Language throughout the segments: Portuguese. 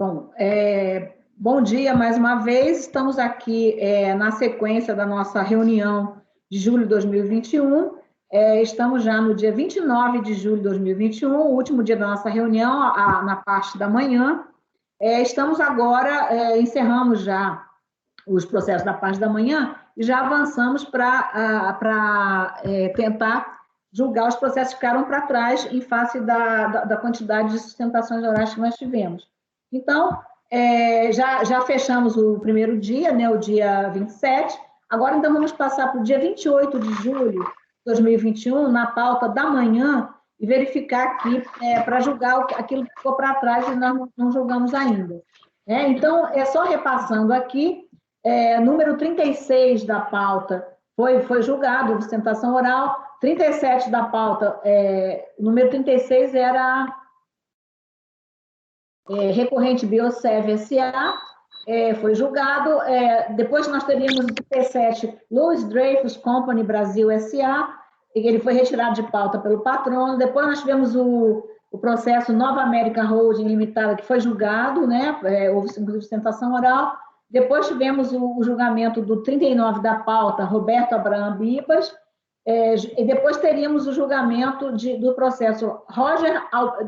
Bom, bom dia mais uma vez. Estamos aqui na sequência da nossa reunião de julho de 2021. Estamos já no dia 29 de julho de 2021, o último dia da nossa reunião, na parte da manhã. Estamos agora, encerramos já os processos da parte da manhã e já avançamos para tentar julgar os processos que ficaram para trás em face da quantidade de sustentações orais que nós tivemos. Então, já fechamos o primeiro dia, né, o dia 27. Agora, então, vamos passar para o dia 28 de julho de 2021, na pauta da manhã, e verificar aqui para julgar aquilo que ficou para trás e nós não julgamos ainda. Então, só repassando aqui, número 36 da pauta foi julgado, sustentação oral. 37 da pauta, número 36 era recorrente Biosev S.A., foi julgado. Depois nós teríamos o 37, Louis Dreyfus Company Brasil S.A., ele foi retirado de pauta pelo patrono. Depois nós tivemos o processo Nova American Holding Limitada, que foi julgado, né? Houve inclusive sustentação oral. Depois tivemos o julgamento do 39 da pauta, Roberto Abraham Bibas. E depois teríamos o julgamento do processo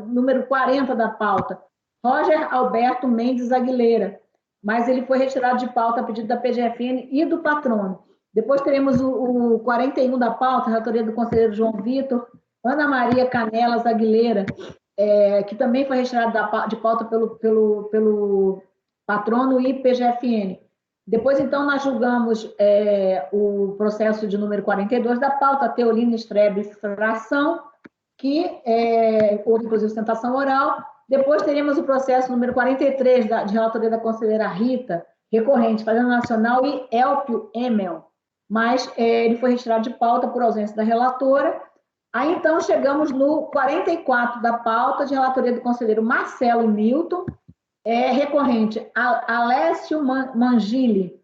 número 40 da pauta, Roger Alberto Mendes Aguilera, mas ele foi retirado de pauta a pedido da PGFN e do patrono. Depois teremos o 41 da pauta, relatoria do conselheiro João Vitor, Ana Maria Canelas Aguilera, que também foi retirado de pauta pelo patrono e PGFN. Depois, então, nós julgamos o processo de número 42 da pauta, Teolina Strebe Fração, que houve, inclusive, sustentação oral. Depois teremos o processo número 43 de relatoria da conselheira Rita, recorrente, Fazenda Nacional e Elpio Emel, mas ele foi retirado de pauta por ausência da relatora. Aí, então, chegamos no 44 da pauta, de relatoria do conselheiro Marcelo Milton, recorrente, Alessio Mangili.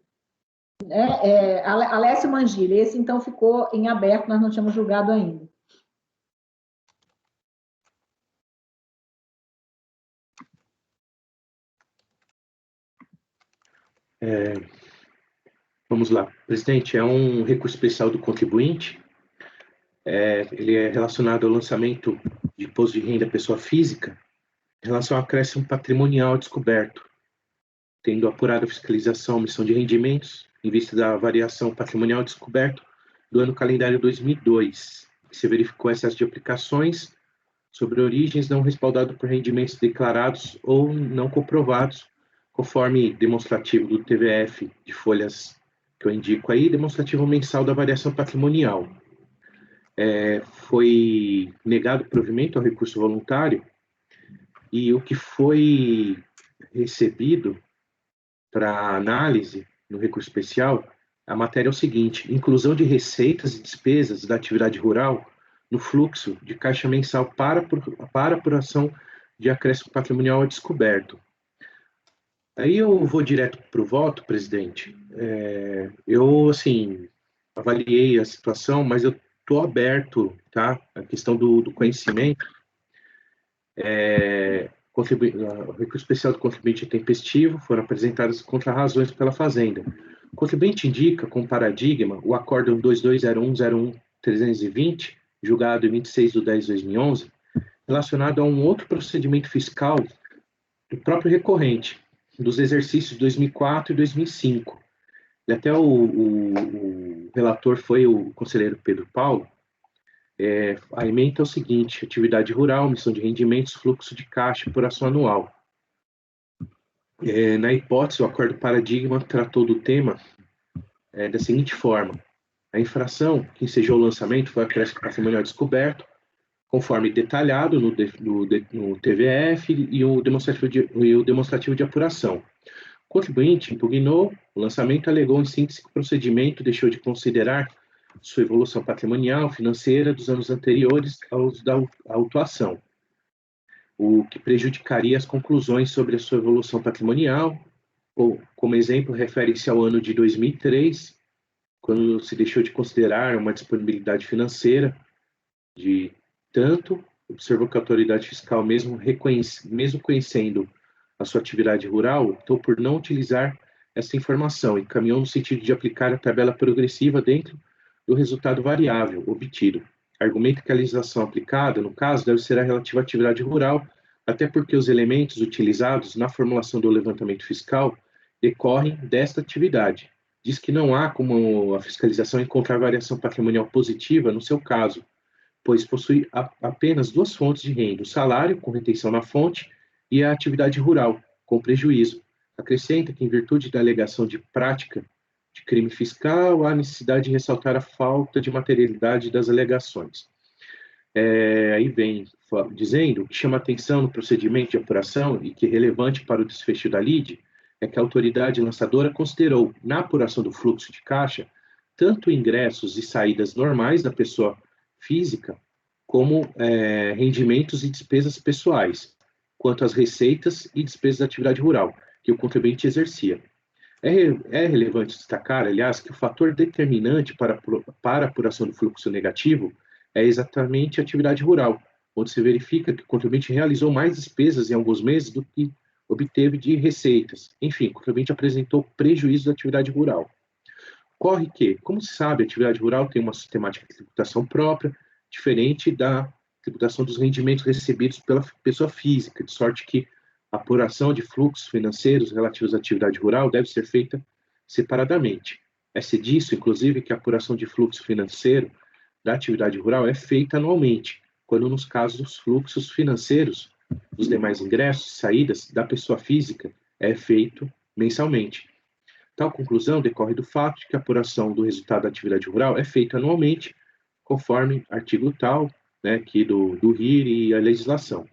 Alessio Mangili. Esse, então, ficou em aberto, nós não tínhamos julgado ainda. Vamos lá. Presidente, é um recurso especial do contribuinte. Ele é relacionado ao lançamento de imposto de renda à pessoa física em relação ao acréscimo patrimonial descoberto, tendo apurado a fiscalização, omissão de rendimentos, em vista da variação patrimonial descoberto do ano calendário 2002. Se verificou excesso de aplicações sobre origens não respaldadas por rendimentos declarados ou não comprovados, conforme demonstrativo do TVF de folhas que eu indico aí, demonstrativo mensal da variação patrimonial. Foi negado provimento ao recurso voluntário e o que foi recebido para análise no recurso especial, a matéria é o seguinte: inclusão de receitas e despesas da atividade rural no fluxo de caixa mensal para apuração de acréscimo patrimonial a descoberto. Aí eu vou direto para o voto, presidente. Eu, assim, avaliei a situação, mas eu estou aberto, tá? A questão do conhecimento. O recurso especial do contribuinte tempestivo foram apresentadas contra-razões pela Fazenda. O contribuinte indica, como paradigma, o Acórdão 220101-320, julgado em 26/10/2011, relacionado a um outro procedimento fiscal do próprio recorrente, dos exercícios de 2004 e 2005. E até o relator foi o conselheiro Pedro Paulo. A ementa é o seguinte: atividade rural, missão de rendimentos, fluxo de caixa, apuração anual. Na hipótese, o acordo paradigma tratou do tema da seguinte forma: a infração que ensejou o lançamento foi acréscimo patrimonial descoberto, conforme detalhado no TVF e o demonstrativo de apuração. O contribuinte impugnou o lançamento, alegou em síntese que o procedimento deixou de considerar sua evolução patrimonial, financeira dos anos anteriores aos da autuação, o que prejudicaria as conclusões sobre a sua evolução patrimonial. Como exemplo, refere-se ao ano de 2003, quando se deixou de considerar uma disponibilidade financeira de tanto, observou que a autoridade fiscal, mesmo conhecendo a sua atividade rural, optou por não utilizar essa informação e caminhou no sentido de aplicar a tabela progressiva dentro do resultado variável obtido. Argumenta que a legislação aplicada, no caso, deve ser a relativa à atividade rural, até porque os elementos utilizados na formulação do levantamento fiscal decorrem desta atividade. Diz que não há como a fiscalização encontrar variação patrimonial positiva no seu caso, pois possui apenas duas fontes de renda, o salário, com retenção na fonte, e a atividade rural, com prejuízo. Acrescenta que, em virtude da alegação de prática de crime fiscal, há necessidade de ressaltar a falta de materialidade das alegações. Aí vem dizendo que chama atenção no procedimento de apuração e que é relevante para o desfecho da lide é que a autoridade lançadora considerou, na apuração do fluxo de caixa, tanto ingressos e saídas normais da pessoa física, como rendimentos e despesas pessoais, quanto às receitas e despesas da atividade rural, que o contribuinte exercia. É relevante destacar, aliás, que o fator determinante para a apuração do fluxo negativo é exatamente a atividade rural, onde se verifica que o contribuinte realizou mais despesas em alguns meses do que obteve de receitas. Enfim, o contribuinte apresentou prejuízo da atividade rural. Ocorre que, como se sabe, a atividade rural tem uma sistemática de tributação própria, diferente da tributação dos rendimentos recebidos pela pessoa física, de sorte que a apuração de fluxos financeiros relativos à atividade rural deve ser feita separadamente. É-se disso, inclusive, que a apuração de fluxo financeiro da atividade rural é feita anualmente, quando nos casos dos fluxos financeiros dos demais ingressos e saídas da pessoa física é feito mensalmente. Tal conclusão decorre do fato de que a apuração do resultado da atividade rural é feita anualmente, conforme artigo tal, aqui do RIR e a legislação.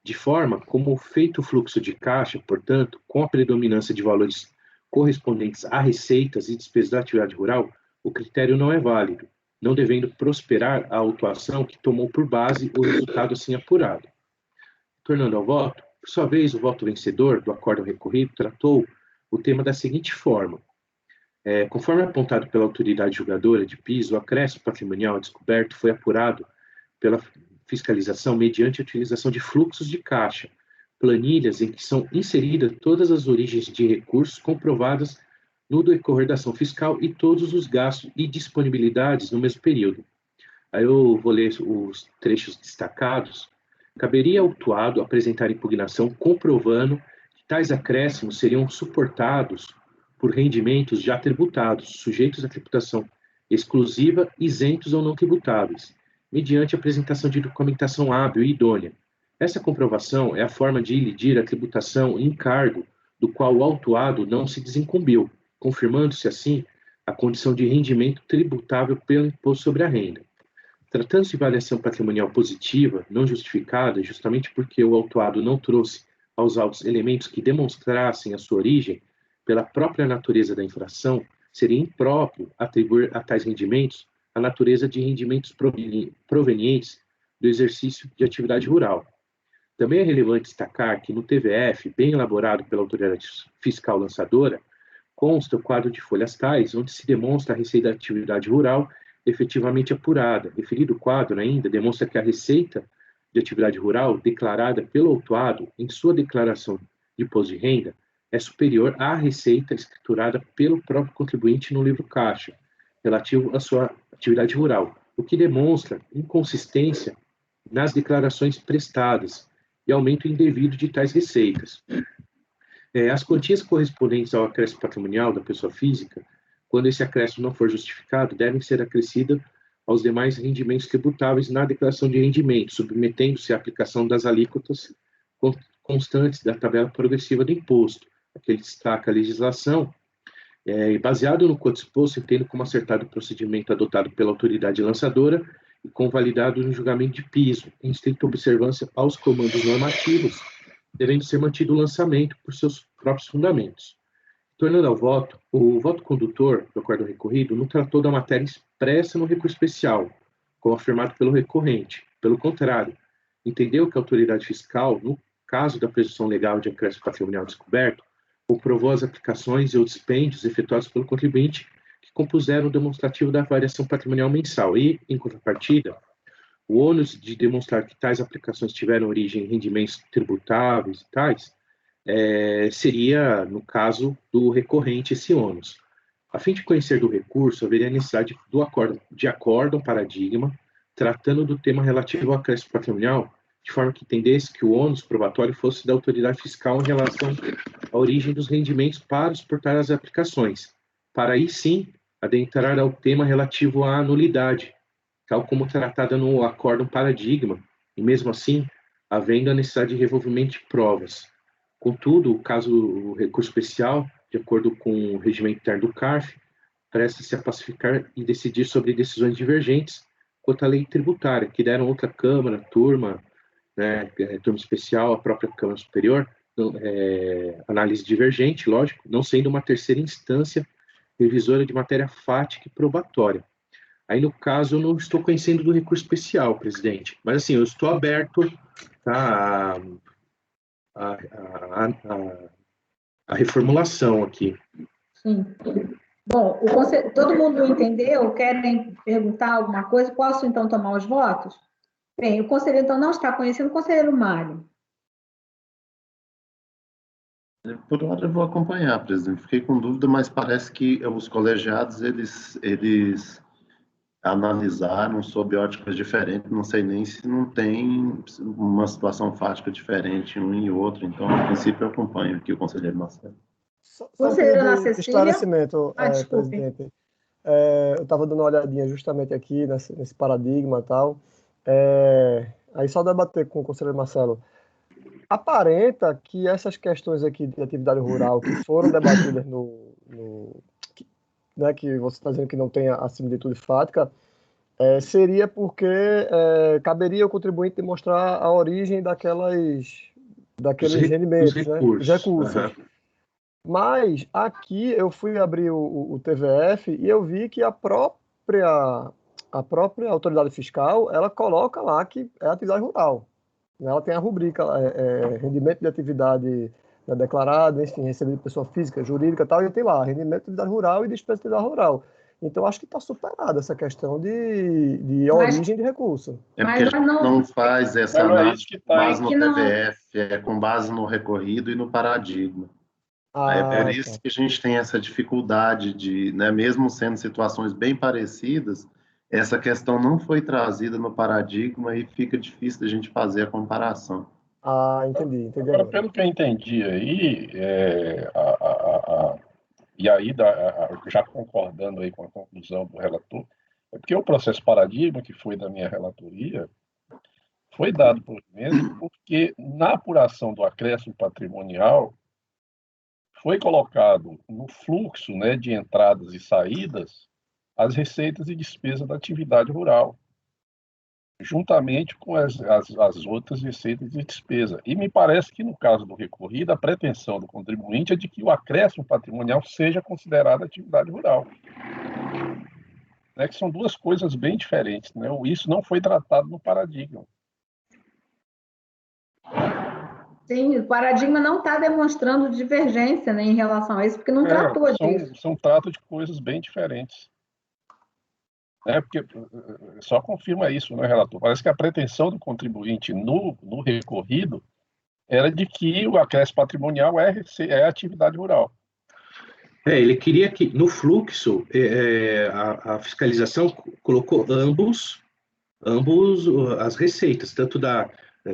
De forma como feito o fluxo de caixa, portanto, com a predominância de valores correspondentes a receitas e despesas da atividade rural, o critério não é válido, não devendo prosperar a autuação que tomou por base o resultado assim apurado. Tornando ao voto, por sua vez, o voto vencedor do acórdão recorrido tratou o tema da seguinte forma. Conforme apontado pela autoridade julgadora de piso, o acréscimo patrimonial descoberto foi apurado pela fiscalização mediante a utilização de fluxos de caixa, planilhas em que são inseridas todas as origens de recursos comprovadas no decorrer da ação fiscal e todos os gastos e disponibilidades no mesmo período. Aí eu vou ler os trechos destacados. Caberia ao autuado apresentar impugnação comprovando que tais acréscimos seriam suportados por rendimentos já tributados, sujeitos à tributação exclusiva, isentos ou não tributáveis, mediante a apresentação de documentação hábil e idônea. Essa comprovação é a forma de ilidir a tributação em encargo do qual o autuado não se desincumbiu, confirmando-se assim a condição de rendimento tributável pelo imposto sobre a renda. Tratando-se de variação patrimonial positiva, não justificada, justamente porque o autuado não trouxe aos autos elementos que demonstrassem a sua origem, pela própria natureza da infração, seria impróprio atribuir a tais rendimentos a natureza de rendimentos provenientes do exercício de atividade rural. Também é relevante destacar que no TVF, bem elaborado pela autoridade fiscal lançadora, consta o quadro de folhas tais, onde se demonstra a receita da atividade rural efetivamente apurada. Referido quadro ainda demonstra que a receita de atividade rural declarada pelo autuado em sua declaração de imposto de renda é superior à receita escriturada pelo próprio contribuinte no livro caixa, relativo à sua atividade rural, o que demonstra inconsistência nas declarações prestadas e aumento indevido de tais receitas. As quantias correspondentes ao acréscimo patrimonial da pessoa física, quando esse acréscimo não for justificado, devem ser acrescidas aos demais rendimentos tributáveis na declaração de rendimentos, submetendo-se à aplicação das alíquotas constantes da tabela progressiva do imposto. Aqui ele destaca a legislação, baseado no quanto exposto, entendo como acertado o procedimento adotado pela autoridade lançadora e convalidado no julgamento de piso, em estrita observância aos comandos normativos, devendo ser mantido o lançamento por seus próprios fundamentos. Tornando ao voto, o voto condutor do acordo recorrido não tratou da matéria expressa no recurso especial, como afirmado pelo recorrente. Pelo contrário, entendeu que a autoridade fiscal, no caso da presunção legal de acréscimo patrimonial descoberto, comprovou as aplicações e os dispêndios efetuados pelo contribuinte que compuseram o demonstrativo da variação patrimonial mensal e, em contrapartida, o ônus de demonstrar que tais aplicações tiveram origem em rendimentos tributáveis e tais seria, no caso do recorrente, esse ônus. A fim de conhecer do recurso, haveria necessidade de acórdão paradigma, tratando do tema relativo ao acréscimo patrimonial, de forma que entendesse que o ônus probatório fosse da autoridade fiscal em relação à origem dos rendimentos para suportar as aplicações, para aí sim adentrar ao tema relativo à nulidade, tal como tratada no acórdão paradigma, e mesmo assim, havendo a necessidade de revolvimento de provas. Contudo, o recurso especial, de acordo com o regimento interno do CARF, presta-se a pacificar e decidir sobre decisões divergentes quanto à lei tributária, que deram outra Câmara, turma, né, turma especial, a própria Câmara Superior, análise divergente, lógico, não sendo uma terceira instância revisora de matéria fática e probatória. Aí, no caso, eu não estou conhecendo do recurso especial, presidente, mas, assim, eu estou aberto, tá, a reformulação aqui. Sim. Bom, todo mundo entendeu? Querem perguntar alguma coisa? Posso, então, tomar os votos? Bem, o conselheiro, então, não está conhecendo o conselheiro Mário. Por hora eu vou acompanhar, presidente. Fiquei com dúvida, mas parece que os colegiados, eles analisaram sob óticas diferentes, não sei nem se não tem uma situação fática diferente um e outro, então, a princípio, eu acompanho aqui o conselheiro Marcelo. Só um esclarecimento, desculpe. presidente. Eu estava dando uma olhadinha justamente aqui nesse paradigma e tal. Aí só debater com o conselheiro Marcelo. Aparenta que essas questões aqui de atividade rural que foram debatidas né, que você está dizendo que não tem a similitude fática, seria porque caberia o contribuinte demonstrar a origem daqueles rendimentos, os recursos. Os recursos. Uhum. Mas aqui eu fui abrir o TVF e eu vi que a própria autoridade fiscal, ela coloca lá que é atividade rural. Ela tem a rubrica, rendimento de atividade declarada, enfim, recebido de pessoa física, jurídica e tal, e tem lá, rendimento de atividade rural e despesa de atividade rural. Então, acho que está superada essa questão de origem de recurso. É porque a gente não faz essa análise com base no TVF, com base no recorrido e no paradigma. É por isso que a gente tem essa dificuldade de, né, mesmo sendo situações bem parecidas, essa questão não foi trazida no paradigma e fica difícil da gente fazer a comparação. Entendi. Agora, pelo que eu entendi aí, e aí, já concordando aí com a conclusão do relator, é porque o processo paradigma, que foi da minha relatoria, foi dado por mim porque na apuração do acréscimo patrimonial foi colocado no fluxo, né, de entradas e saídas as receitas e despesas da atividade rural, juntamente com as outras receitas e despesas. E me parece que, no caso do recorrido, a pretensão do contribuinte é de que o acréscimo patrimonial seja considerado atividade rural. Que são duas coisas bem diferentes, né? Isso não foi tratado no paradigma. Sim, o paradigma não está demonstrando divergência, né, em relação a isso, porque não tratou disso. Tratam de coisas bem diferentes. Porque só confirma isso, né, relator? Parece que a pretensão do contribuinte no recorrido era de que o acréscimo patrimonial é atividade rural. Ele queria que, no fluxo, a fiscalização colocou ambos as receitas, tanto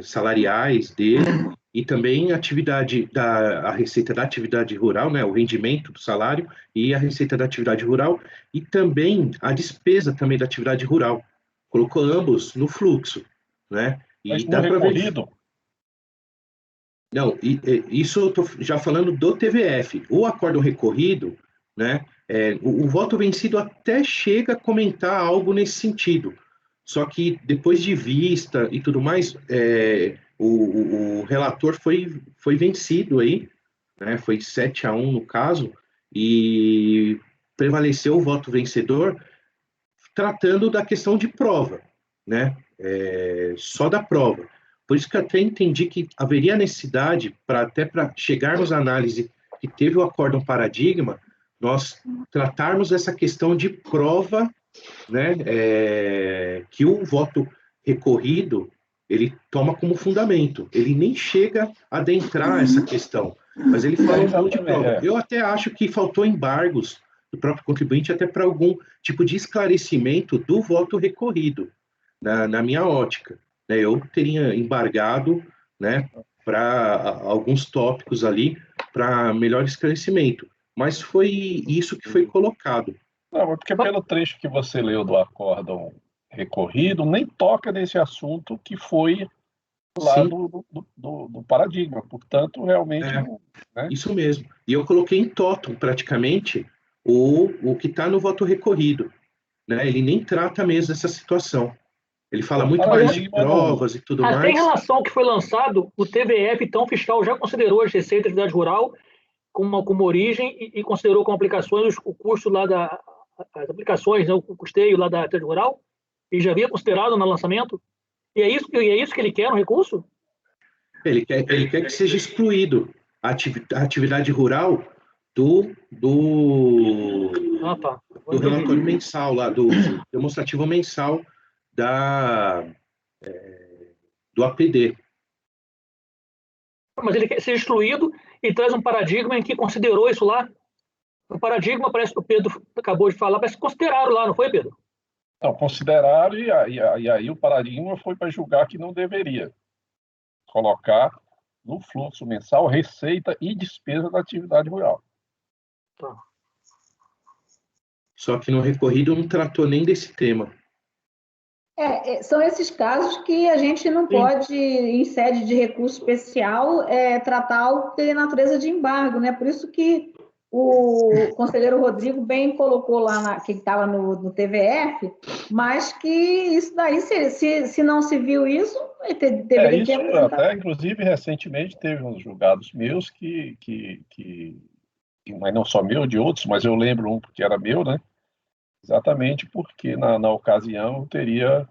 salariais dele e também a receita da atividade rural, né, o rendimento do salário e a receita da atividade rural e também a despesa também da atividade rural. Colocou ambos no fluxo, né? Mas no recorrido? Não, isso eu estou já falando do TVF. O acordo recorrido, né, o voto vencido até chega a comentar algo nesse sentido. Só que depois de vista e tudo mais, o relator foi vencido aí, né, foi 7-1 no caso, e prevaleceu o voto vencedor tratando da questão de prova, né, só da prova. Por isso que eu até entendi que haveria necessidade, até para chegarmos à análise que teve o acórdão paradigma, nós tratarmos essa questão de prova, né, que o voto recorrido ele toma como fundamento. Ele nem chega a adentrar essa questão. Mas ele falou um monte de prova. Eu até acho que faltou embargos do próprio contribuinte até para algum tipo de esclarecimento do voto recorrido, na minha ótica. Eu teria embargado, né, para alguns tópicos ali, para melhor esclarecimento. Mas foi isso que foi colocado. Não, porque pelo trecho que você leu do acórdão recorrido, nem toca nesse assunto que foi lá do paradigma. Portanto, realmente... né? Isso mesmo. E eu coloquei em totum, praticamente, o que está no voto recorrido. Né? Ele nem trata mesmo dessa situação. Ele fala muito mais de provas e tudo mais. Até em relação ao que foi lançado, o TVF, então, o fiscal já considerou as receitas de atividade rural como origem e considerou como aplicações o custo lá as aplicações, né, o custeio lá da atividade rural, e já havia considerado no lançamento. E é isso que ele quer no recurso? Ele quer que seja excluído a atividade rural do relatório mensal, lá, do demonstrativo mensal do APD. Mas ele quer ser excluído e traz um paradigma em que considerou isso lá. O paradigma, parece que o Pedro acabou de falar, parece que consideraram lá, não foi, Pedro? Não, consideraram e aí o paradigma foi para julgar que não deveria colocar no fluxo mensal receita e despesa da atividade rural. Tá. Só que no recorrido não tratou nem desse tema. São esses casos que a gente não pode, em sede de recurso especial, tratar algo que tem natureza de embargo, né? Por isso que o conselheiro Rodrigo bem colocou lá, que estava no TVF, mas que isso daí, se não se viu isso, deveria ter... Até, inclusive, recentemente teve uns julgados meus mas não só meu, de outros, mas eu lembro um que era meu, né? Exatamente porque na ocasião eu teria,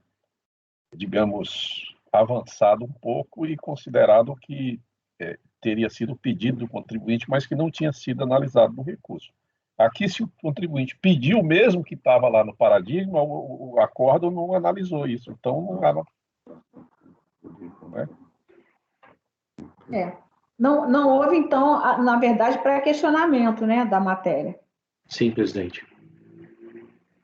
digamos, avançado um pouco e considerado que teria sido pedido do contribuinte, mas que não tinha sido analisado no recurso. Aqui, se o contribuinte pediu mesmo que estava lá no paradigma, o acórdão não analisou isso. Então, não era... Não houve, então, na verdade, pré-questionamento, né, da matéria. Sim, presidente.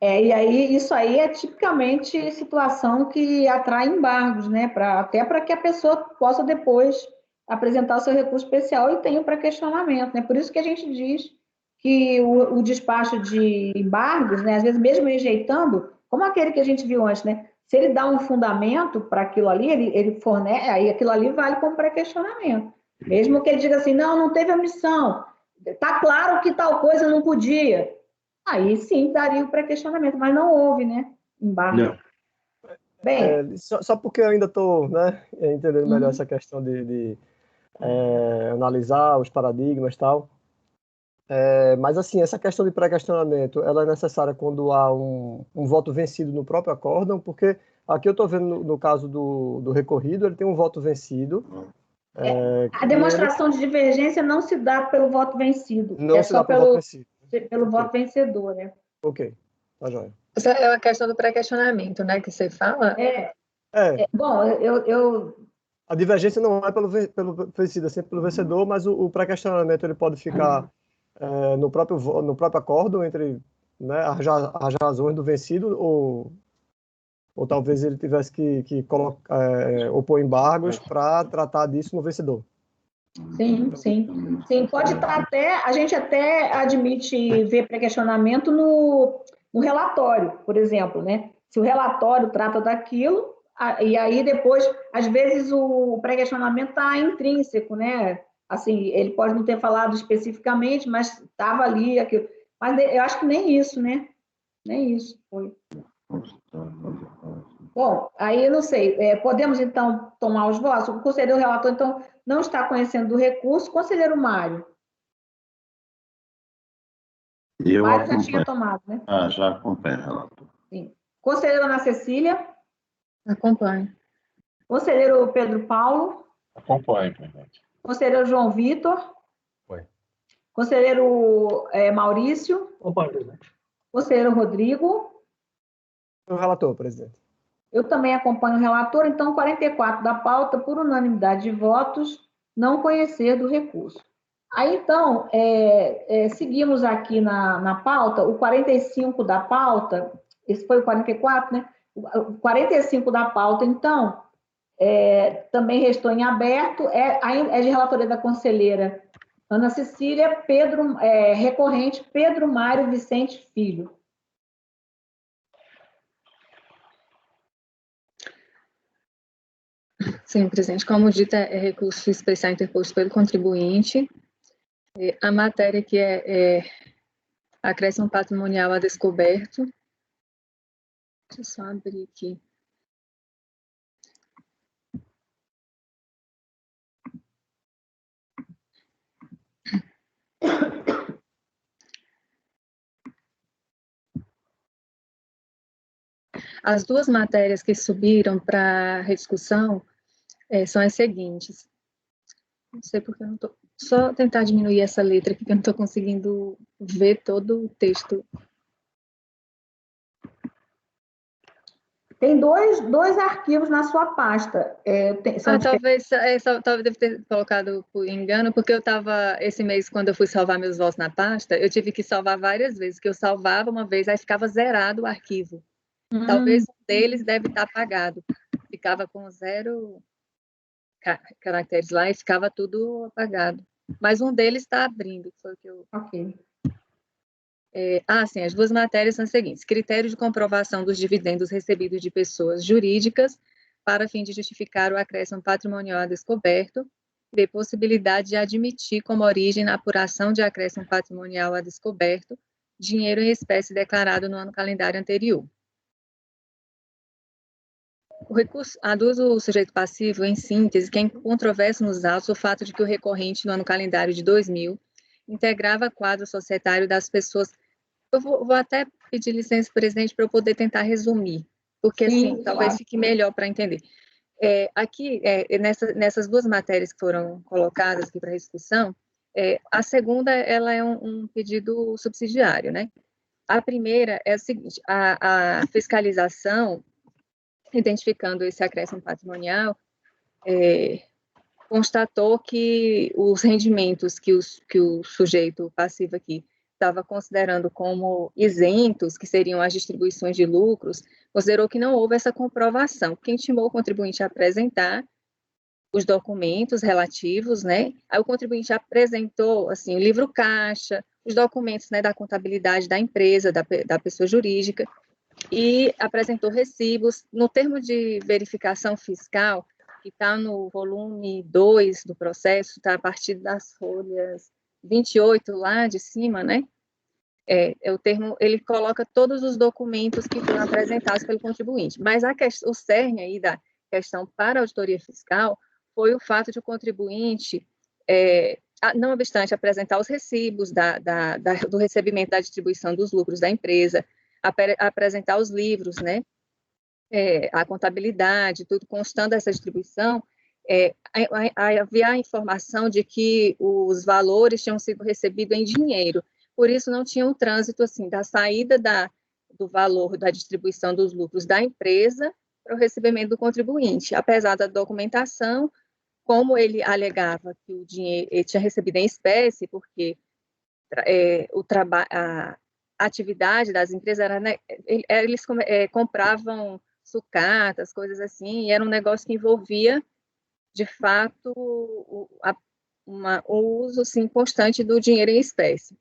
E aí, isso aí é tipicamente situação que atrai embargos, né? Até para que a pessoa possa depois apresentar o seu recurso especial e tenha o pré-questionamento, né? Por isso que a gente diz que o despacho de embargos, né? Às vezes mesmo rejeitando, como aquele que a gente viu antes, né? Se ele dá um fundamento para aquilo ali, ele fornece, aí aquilo ali vale como pré-questionamento. Mesmo que ele diga assim, não teve omissão, está claro que tal coisa não podia. Aí sim daria o pré-questionamento, mas não houve, né? Embargo. Não. Bem, só porque eu ainda estou, né, entendendo melhor essa questão de analisar os paradigmas e tal. Mas assim, essa questão de pré-questionamento, ela é necessária quando há um voto vencido no próprio acórdão, porque aqui eu estou vendo no caso do recorrido, ele tem um voto vencido. A demonstração de divergência não se dá pelo voto vencido. Não se dá pelo voto vencido. Pelo voto vencedor, né? Ok, tá joia. Essa é uma questão do pré-questionamento, né, que você fala? Bom, A divergência não é pelo vencido, é sempre pelo vencedor, mas o pré-questionamento ele pode ficar no próprio acórdão entre, né, as razões do vencido, ou talvez ele tivesse que opor embargos para tratar disso no vencedor. Sim, pode estar a gente até admite ver pré-questionamento no relatório, por exemplo, né? Se o relatório trata daquilo, e aí depois, às vezes, o pré-questionamento está intrínseco, né? Assim, ele pode não ter falado especificamente, mas estava ali, aquilo. Mas eu acho que nem isso, né? Nem isso foi. Bom, aí eu não sei, podemos então tomar os votos? O conselheiro relator, então, não está conhecendo do recurso. Conselheiro Mário? Mário já tinha tomado, né? Já acompanho, relator. Sim. Conselheira Ana Cecília? Acompanho. Conselheiro Pedro Paulo? Acompanho, presidente. Conselheiro João Vitor? Oi. Conselheiro Maurício? Acompanho, presidente. Conselheiro Rodrigo? O relator, presidente. Eu também acompanho o relator, então 44 da pauta, por unanimidade de votos, não conhecer do recurso. Aí, então, seguimos aqui na pauta, o 45 da pauta, esse foi o 44, né? O 45 da pauta, então, também restou em aberto, é de relatoria da conselheira Ana Cecília, recorrente Pedro Mário Vicente Filho. Sim, presidente. Como dito, é recurso especial interposto pelo contribuinte. A matéria que é acréscimo patrimonial a descoberto. Deixa eu só abrir aqui. As duas matérias que subiram para rediscussão são as seguintes. Não sei porque eu não estou... Só tentar diminuir essa letra aqui, que eu não estou conseguindo ver todo o texto. Tem dois arquivos na sua pasta. Talvez deve ter colocado por engano, porque eu estava, esse mês, quando eu fui salvar meus votos na pasta, eu tive que salvar várias vezes, que eu salvava uma vez, aí ficava zerado o arquivo. Talvez um deles deve estar apagado. Ficava com 0 caracteres lá e ficava tudo apagado. Mas um deles está abrindo, foi o que eu... Ok. Sim, as duas matérias são as seguintes. Critério de comprovação dos dividendos recebidos de pessoas jurídicas para fim de justificar o acréscimo patrimonial a descoberto, e possibilidade de admitir como origem na apuração de acréscimo patrimonial a descoberto dinheiro em espécie declarado no ano calendário anterior. O recurso aduz o sujeito passivo, em síntese, que é incontroverso nos autos o fato de que o recorrente, no ano calendário de 2000, integrava quadro societário das pessoas. Eu vou até pedir licença, presidente, para eu poder tentar resumir, porque, Sim, assim, talvez fique melhor para entender. Aqui, nessas duas matérias que foram colocadas aqui para discussão, a segunda, ela é um pedido subsidiário, né? A primeira é o seguinte, a fiscalização, identificando esse acréscimo patrimonial, constatou que os rendimentos que o sujeito passivo aqui estava considerando como isentos, que seriam as distribuições de lucros, considerou que não houve essa comprovação, que intimou o contribuinte a apresentar os documentos relativos, né? Aí o contribuinte apresentou, assim, o livro caixa, os documentos, né, da contabilidade da empresa, da pessoa jurídica, e apresentou recibos. No termo de verificação fiscal, que está no volume 2 do processo, está a partir das folhas 28 lá de cima, né? O termo, ele coloca todos os documentos que foram apresentados pelo contribuinte, mas o cerne aí da questão para a auditoria fiscal foi o fato de o contribuinte, não obstante apresentar os recibos do recebimento da distribuição dos lucros da empresa, apresentar os livros, né, a contabilidade, tudo constando essa distribuição, havia a informação de que os valores tinham sido recebidos em dinheiro, por isso não tinha um trânsito assim da saída do valor da distribuição dos lucros da empresa para o recebimento do contribuinte, apesar da documentação, como ele alegava que o dinheiro ele tinha recebido em espécie, porque a atividade das empresas era, né, eles compravam sucatas, coisas assim, e era um negócio que envolvia, de fato, o uso assim, constante do dinheiro em espécie.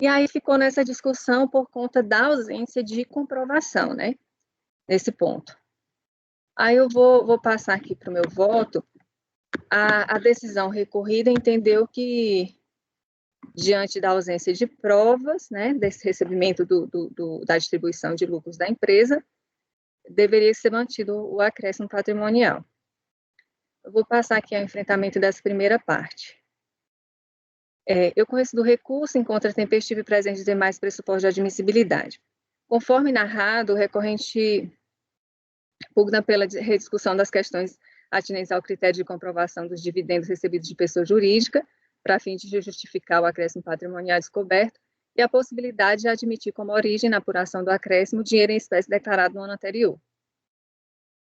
E aí ficou nessa discussão por conta da ausência de comprovação, né, nesse ponto. Aí eu vou passar aqui para o meu voto. A decisão recorrida entendeu que, diante da ausência de provas, né, desse recebimento da distribuição de lucros da empresa, deveria ser mantido o acréscimo patrimonial. Eu vou passar aqui ao enfrentamento dessa primeira parte. Eu conheço do recurso, encontra tempestivo e presente os demais pressupostos de admissibilidade. Conforme narrado, o recorrente pugna pela rediscussão das questões atinentes ao critério de comprovação dos dividendos recebidos de pessoa jurídica, para fim de justificar o acréscimo patrimonial descoberto, e a possibilidade de admitir como origem na apuração do acréscimo dinheiro em espécie declarado no ano anterior.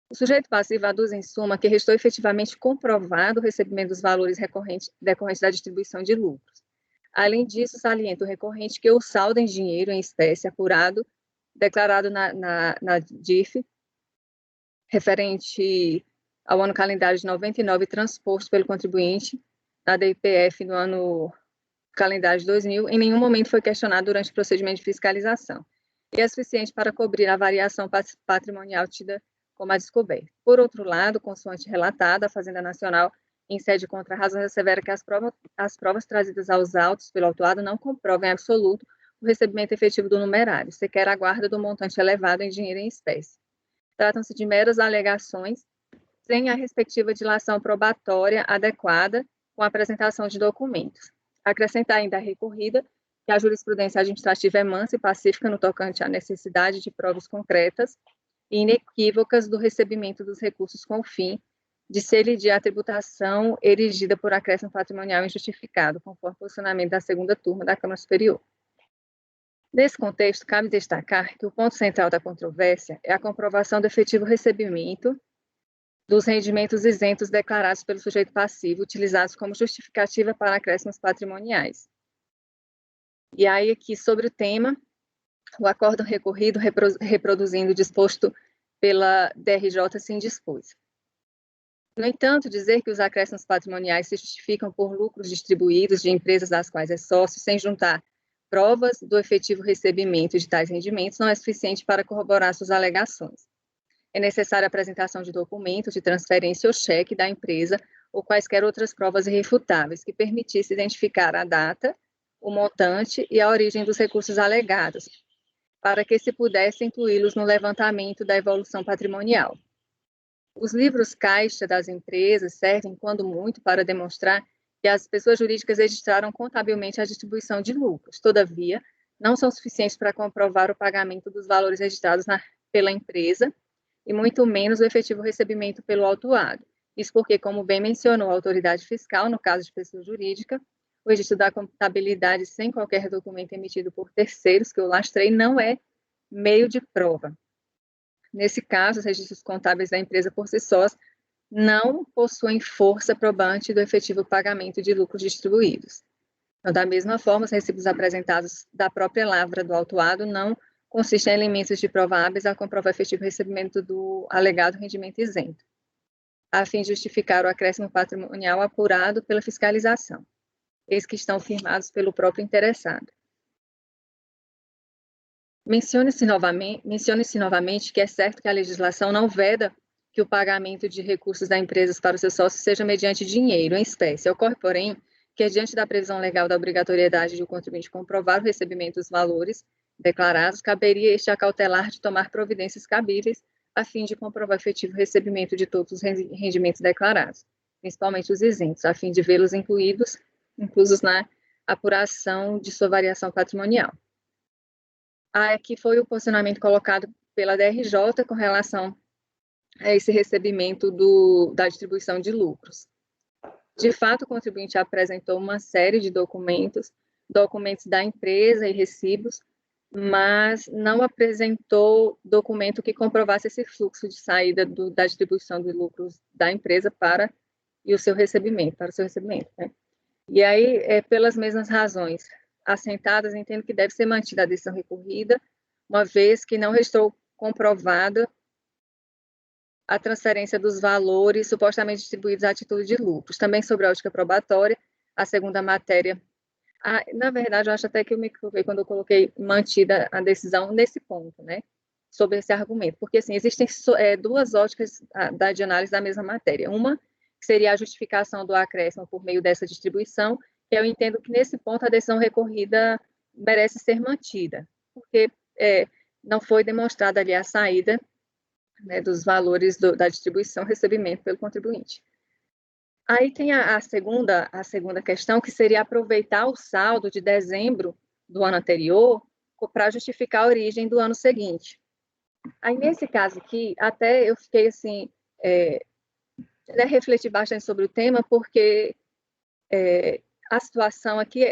O sujeito passivo aduz, em suma, que restou efetivamente comprovado o recebimento dos valores decorrentes da distribuição de lucros. Além disso, salienta o recorrente que o saldo em dinheiro, em espécie, apurado, declarado na DIF, referente ao ano calendário de 99 transposto pelo contribuinte na DIPF no ano calendário de 2000, em nenhum momento foi questionado durante o procedimento de fiscalização, e é suficiente para cobrir a variação patrimonial tida como a descoberta. Por outro lado, consoante relatado, a Fazenda Nacional, em sede contra a razão, assevera que as provas trazidas aos autos pelo autuado não comprovam em absoluto o recebimento efetivo do numerário, sequer a guarda do montante elevado em dinheiro em espécie. Tratam-se de meras alegações, sem a respectiva dilação probatória adequada com a apresentação de documentos. Acrescentar ainda a recorrida que a jurisprudência administrativa é mansa e pacífica no tocante à necessidade de provas concretas e inequívocas do recebimento dos recursos com o fim de se elidir a tributação erigida por acréscimo patrimonial injustificado, conforme o posicionamento da segunda turma da Câmara Superior. Nesse contexto, cabe destacar que o ponto central da controvérsia é a comprovação do efetivo recebimento dos rendimentos isentos declarados pelo sujeito passivo, utilizados como justificativa para acréscimos patrimoniais. E aí, aqui, sobre o tema, o acórdão recorrido, reproduzindo o disposto pela DRJ, se indispôs. No entanto, dizer que os acréscimos patrimoniais se justificam por lucros distribuídos de empresas das quais é sócio, sem juntar provas do efetivo recebimento de tais rendimentos, não é suficiente para corroborar suas alegações. É necessária a apresentação de documentos de transferência ou cheque da empresa ou quaisquer outras provas irrefutáveis que permitisse identificar a data, o montante e a origem dos recursos alegados, para que se pudesse incluí-los no levantamento da evolução patrimonial. Os livros caixa das empresas servem, quando muito, para demonstrar que as pessoas jurídicas registraram contabilmente a distribuição de lucros. Todavia, não são suficientes para comprovar o pagamento dos valores registrados pela empresa e muito menos o efetivo recebimento pelo autuado. Isso porque, como bem mencionou a autoridade fiscal, no caso de pessoa jurídica, o registro da contabilidade sem qualquer documento emitido por terceiros, que eu lastrei, não é meio de prova. Nesse caso, os registros contábeis da empresa por si sós não possuem força probante do efetivo pagamento de lucros distribuídos. Então, da mesma forma, os recibos apresentados da própria lavra do autuado não consistem em elementos de prova hábeis a comprovar o efetivo recebimento do alegado rendimento isento, a fim de justificar o acréscimo patrimonial apurado pela fiscalização, eis que estão firmados pelo próprio interessado. Mencione-se novamente que é certo que a legislação não veda que o pagamento de recursos da empresa para os seus sócios seja mediante dinheiro, em espécie. Ocorre, porém, que, diante da previsão legal da obrigatoriedade de o contribuinte comprovar o recebimento dos valores declarados, caberia este acautelar de tomar providências cabíveis a fim de comprovar o efetivo recebimento de todos os rendimentos declarados, principalmente os isentos, a fim de vê-los inclusos na apuração de sua variação patrimonial. Aqui foi o posicionamento colocado pela DRJ com relação a esse recebimento da distribuição de lucros. De fato, o contribuinte apresentou uma série de documentos da empresa e recibos, mas não apresentou documento que comprovasse esse fluxo de saída da distribuição de lucros da empresa para o seu recebimento, né? E aí, pelas mesmas razões assentadas, entendo que deve ser mantida a decisão recorrida, uma vez que não restou comprovada a transferência dos valores supostamente distribuídos a título de lucros. Também sobre a ótica probatória, a segunda matéria. Na verdade, eu acho até que eu me equivoquei quando eu coloquei mantida a decisão nesse ponto, né? Sobre esse argumento. Porque, assim, existem duas óticas de análise da mesma matéria. Uma que seria a justificação do acréscimo por meio dessa distribuição, que eu entendo que, nesse ponto, a decisão recorrida merece ser mantida, porque não foi demonstrada ali a saída, né, dos valores da distribuição recebimento pelo contribuinte. Aí tem a segunda questão, que seria aproveitar o saldo de dezembro do ano anterior para justificar a origem do ano seguinte. Aí, nesse caso aqui, até eu fiquei assim, refleti bastante sobre o tema, porque a situação aqui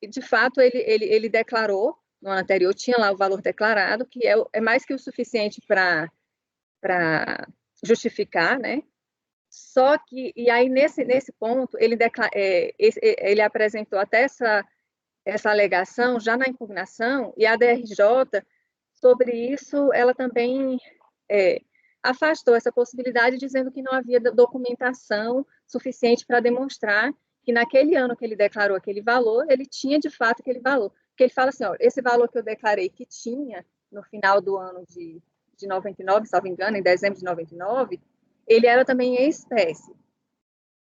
de fato, ele declarou no ano anterior, tinha lá o valor declarado, que é mais que o suficiente para justificar, né? Só que, e aí nesse ponto, ele apresentou até essa alegação já na impugnação, e a DRJ, sobre isso, ela também afastou essa possibilidade, dizendo que não havia documentação suficiente para demonstrar que naquele ano que ele declarou aquele valor, ele tinha de fato aquele valor. Porque ele fala assim, ó, esse valor que eu declarei que tinha no final do ano de 99, salvo engano, em dezembro de 99, ele era também em espécie.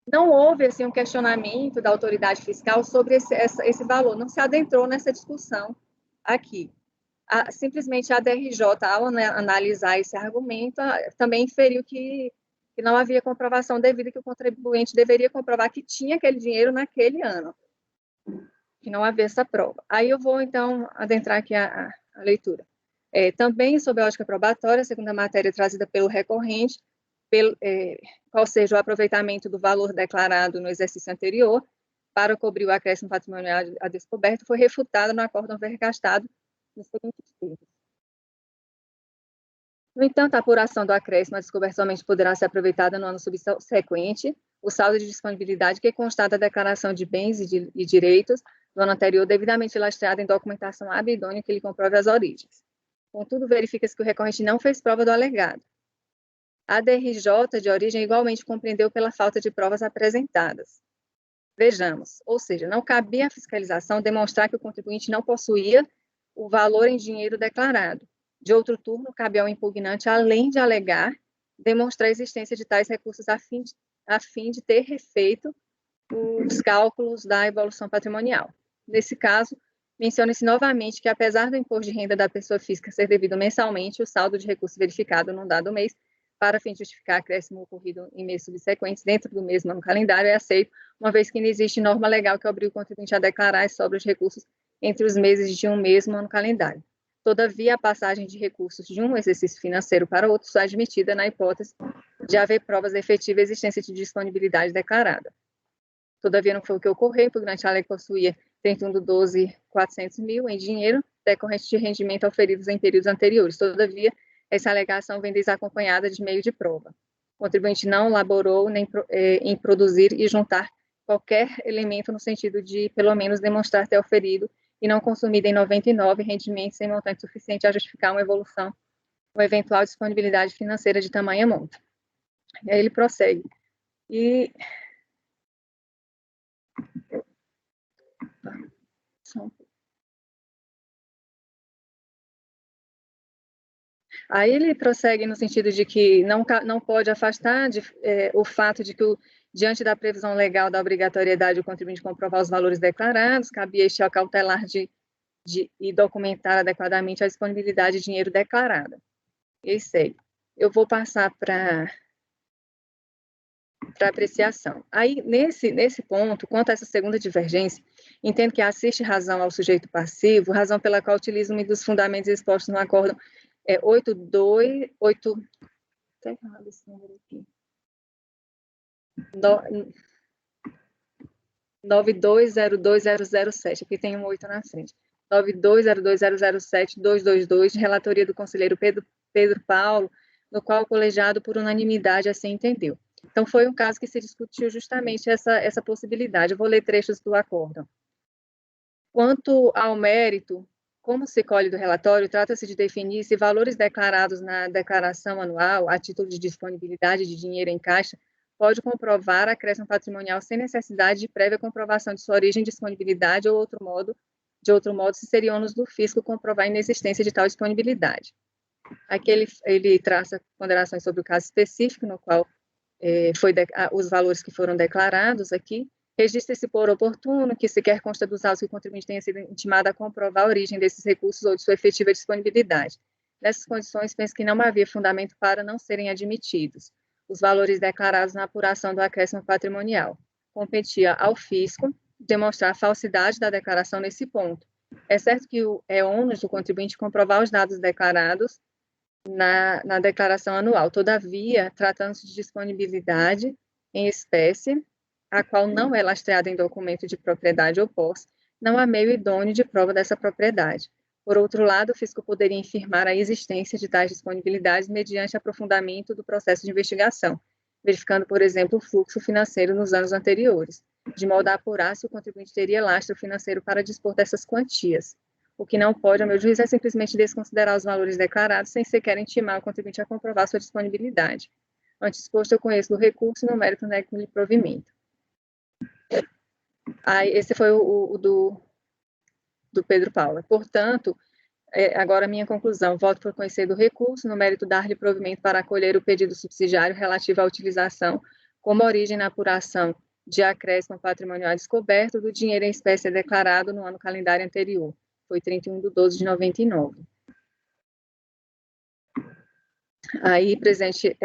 Não houve assim, um questionamento da autoridade fiscal sobre esse valor, não se adentrou nessa discussão aqui. Simplesmente a DRJ, ao analisar esse argumento, também inferiu que não havia comprovação devida, que o contribuinte deveria comprovar que tinha aquele dinheiro naquele ano, que não havia essa prova. Aí eu vou, então, adentrar aqui a leitura. Também, sob a ótica probatória, segundo a matéria trazida pelo recorrente, qual seja o aproveitamento do valor declarado no exercício anterior para cobrir o acréscimo patrimonial a descoberto, foi refutado no acórdão vergastado nos seguintes termos. No entanto, a apuração do acréscimo a descoberto somente poderá ser aproveitada no ano subsequente, o saldo de disponibilidade que constata a declaração de bens e direitos do ano anterior devidamente lastreado em documentação hábil e idônea que lhe comprove as origens. Contudo, verifica-se que o recorrente não fez prova do alegado. A DRJ de origem igualmente compreendeu pela falta de provas apresentadas. Vejamos, ou seja, não cabia à fiscalização demonstrar que o contribuinte não possuía o valor em dinheiro declarado. De outro turno, cabe ao impugnante, além de alegar, demonstrar a existência de tais recursos a fim de ter refeito os cálculos da evolução patrimonial. Nesse caso, menciona-se novamente que, apesar do imposto de renda da pessoa física ser devido mensalmente, o saldo de recurso verificado num dado mês, para fim de justificar acréscimo ocorrido em meses subsequentes dentro do mesmo ano calendário, é aceito, uma vez que não existe norma legal que obrigue o contribuinte a declarar as sobras de recursos entre os meses de um mesmo ano calendário. Todavia, a passagem de recursos de um exercício financeiro para outro só é admitida na hipótese de haver provas da efetiva existência de disponibilidade declarada. Todavia, não foi o que ocorreu, o impugnante alega que possuía 31/12/400 mil em dinheiro, decorrente de rendimento auferidos em períodos anteriores. Todavia, essa alegação vem desacompanhada de meio de prova. O contribuinte não laborou em produzir e juntar qualquer elemento no sentido de, pelo menos, demonstrar ter auferido e não consumido em 99 rendimentos sem montante suficiente a justificar uma evolução ou eventual disponibilidade financeira de tamanha monta. E aí ele prossegue. Aí ele prossegue no sentido de que não pode afastar o fato de que, diante da previsão legal da obrigatoriedade do contribuinte comprovar os valores declarados, cabia este ao cautelar e documentar adequadamente a disponibilidade de dinheiro declarada. E segue. Eu vou passar para apreciação. Aí, nesse ponto, quanto a essa segunda divergência, entendo que assiste razão ao sujeito passivo, razão pela qual utiliza um dos fundamentos expostos no acórdão 92020007, aqui tem um 8 na frente. 9202007222, de relatoria do conselheiro Pedro Paulo, no qual o colegiado, por unanimidade, assim entendeu. Então, foi um caso que se discutiu justamente essa possibilidade. Eu vou ler trechos do acórdão. Quanto ao mérito, como se colhe do relatório, trata-se de definir se valores declarados na declaração anual, a título de disponibilidade de dinheiro em caixa, pode comprovar acréscimo patrimonial sem necessidade de prévia comprovação de sua origem, disponibilidade ou de outro modo, se seria ônus do fisco comprovar a inexistência de tal disponibilidade. Aqui ele traça ponderações sobre o caso específico, no qual os valores que foram declarados aqui. Registra-se por oportuno que sequer consta dos autos que o contribuinte tenha sido intimado a comprovar a origem desses recursos ou de sua efetiva disponibilidade. Nessas condições, penso que não havia fundamento para não serem admitidos os valores declarados na apuração do acréscimo patrimonial. Competia ao fisco demonstrar a falsidade da declaração nesse ponto. É certo que é ônus do contribuinte comprovar os dados declarados na declaração anual. Todavia, tratando-se de disponibilidade em espécie, a qual não é lastreada em documento de propriedade ou posse, não há meio idôneo de prova dessa propriedade. Por outro lado, o fisco poderia infirmar a existência de tais disponibilidades mediante aprofundamento do processo de investigação, verificando, por exemplo, o fluxo financeiro nos anos anteriores, de modo a apurar se o contribuinte teria lastro financeiro para dispor dessas quantias. O que não pode, a meu juízo, é simplesmente desconsiderar os valores declarados sem sequer intimar o contribuinte a comprovar sua disponibilidade. Antes exposto, eu conheço do recurso e no mérito nécito de provimento. Esse foi o do Pedro Paula. Portanto, agora a minha conclusão, voto por conhecer do recurso, no mérito dar-lhe provimento para acolher o pedido subsidiário relativo à utilização como origem na apuração de acréscimo patrimonial descoberto do dinheiro em espécie declarado no ano calendário anterior. Foi 31/12/99. Aí, presidente,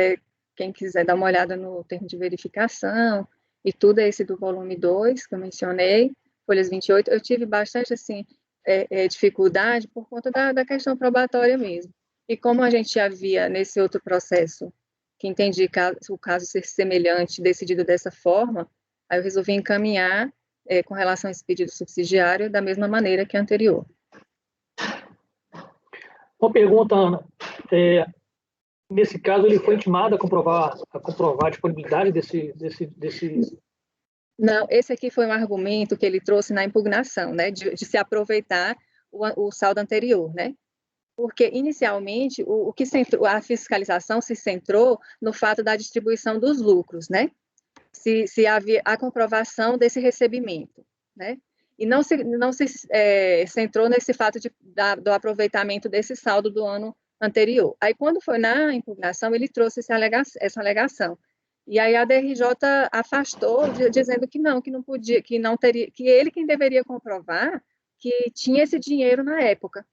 quem quiser dar uma olhada no termo de verificação e tudo, é esse do volume 2, que eu mencionei, folhas 28, eu tive bastante, assim, dificuldade por conta da questão probatória mesmo. E como a gente havia, nesse outro processo, que entendi o caso ser semelhante, decidido dessa forma, aí eu resolvi encaminhar com relação a esse pedido subsidiário da mesma maneira que a anterior. Uma pergunta, Ana. Nesse caso, ele foi intimado a comprovar a disponibilidade desse... Não, esse aqui foi um argumento que ele trouxe na impugnação, né, de se aproveitar o saldo anterior, né? Porque, inicialmente, a fiscalização se centrou no fato da distribuição dos lucros, né? Se havia a comprovação desse recebimento, né? E não se centrou nesse fato do aproveitamento desse saldo do ano anterior. Aí, quando foi na impugnação, ele trouxe essa alegação. E aí a DRJ afastou, dizendo que não podia, que não teria, que ele quem deveria comprovar que tinha esse dinheiro na época.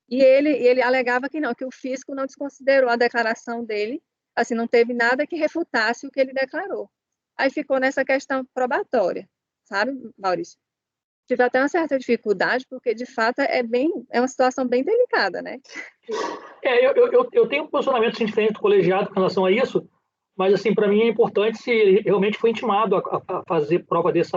E ele alegava que não, que o fisco não desconsiderou a declaração dele, assim, não teve nada que refutasse o que ele declarou. Aí ficou nessa questão probatória, sabe, Maurício? Tive até uma certa dificuldade, porque, de fato, é uma situação bem delicada, né? Eu tenho um posicionamento diferente do colegiado com relação a isso, mas, assim, para mim é importante se ele realmente foi intimado a fazer prova desse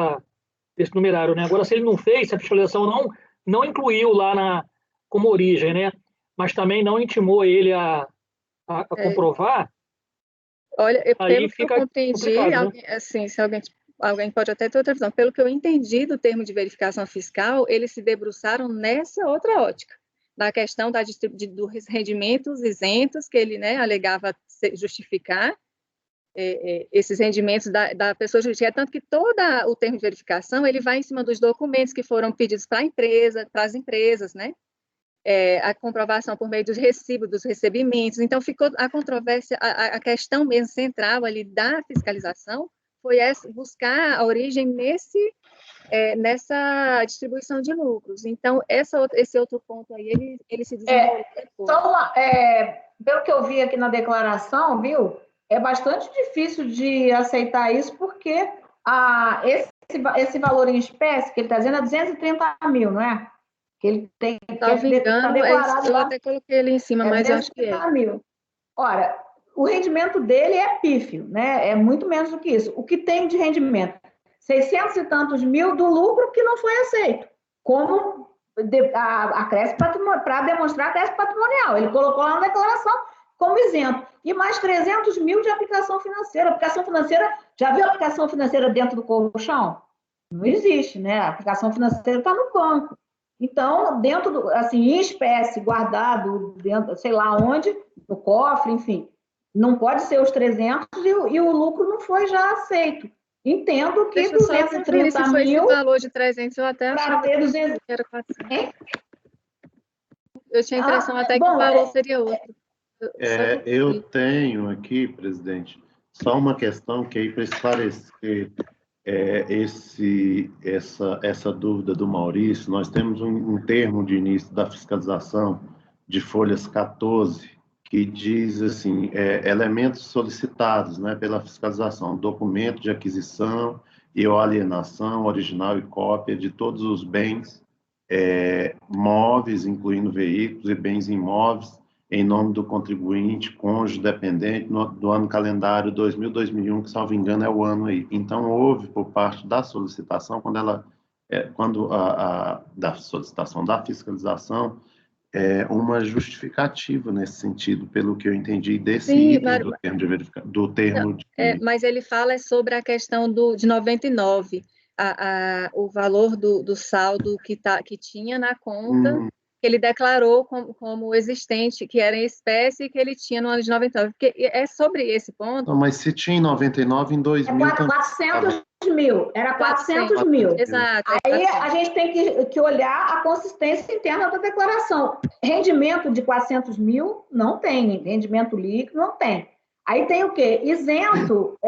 numerário, né? Agora, se ele não fez, se a fiscalização não incluiu lá como origem, né? Mas também não intimou ele a comprovar, olha, pelo que eu compreendi, né? assim, se alguém pode até ter outra visão, pelo que eu entendi do termo de verificação fiscal, eles se debruçaram nessa outra ótica, na questão dos rendimentos isentos, que ele, né, alegava justificar, esses rendimentos da pessoa jurídica, tanto que todo o termo de verificação, ele vai em cima dos documentos que foram pedidos para as empresas, né? A comprovação por meio dos recibos, dos recebimentos. Então, ficou a controvérsia, a questão mesmo central ali da fiscalização foi buscar a origem nessa distribuição de lucros. Então, esse outro ponto aí, ele se desenvolveu depois. Pelo que eu vi aqui na declaração, viu, é bastante difícil de aceitar isso, porque esse valor em espécie que ele está dizendo é 230 mil, não é? Que ele tem que estar declarado lá. Eu até coloquei ele em cima, mas eu acho que é. Mil. Ora, o rendimento dele é pífio, né? É muito menos do que isso. O que tem de rendimento? 600 e tantos mil do lucro que não foi aceito, como acréscimo patrimonial, para demonstrar acréscimo patrimonial. Ele colocou lá na declaração como isento. E mais 300 mil de aplicação financeira. Aplicação financeira, já viu a aplicação financeira dentro do colchão? Não existe, né? A aplicação financeira está no banco. Então, em espécie, guardado, dentro, sei lá onde, no cofre, enfim, não pode ser os 300 e o lucro não foi já aceito. Entendo que 230 mil... Esse valor de 300, eu até achava que era 400. Eu tinha a impressão até que o valor seria outro. Eu tenho aqui, presidente, só uma questão que aí para esclarecer essa dúvida do Maurício. Nós temos um termo de início da fiscalização de folhas 14 que diz assim, elementos solicitados, né, pela fiscalização, documento de aquisição e ou alienação, original e cópia de todos os bens móveis, incluindo veículos e bens imóveis, em nome do contribuinte, cônjuge, dependente, do ano calendário 2000, 2001, que, salvo engano, é o ano aí. Então, houve, por parte da solicitação, quando ela quando da solicitação da fiscalização, uma justificativa nesse sentido, pelo que eu entendi desse item do termo de verificação, mas ele fala sobre a questão de 99, o valor do saldo que tinha na conta, que ele declarou como existente, que era em espécie, que ele tinha no ano de 99. Porque é sobre esse ponto. Não, mas se tinha em 99, em 2000... É 400 mil, era 400 mil. Exato. Aí a gente tem que olhar a consistência interna da declaração. Rendimento de 400 mil, não tem. Rendimento líquido, não tem. Aí tem o quê? Isento,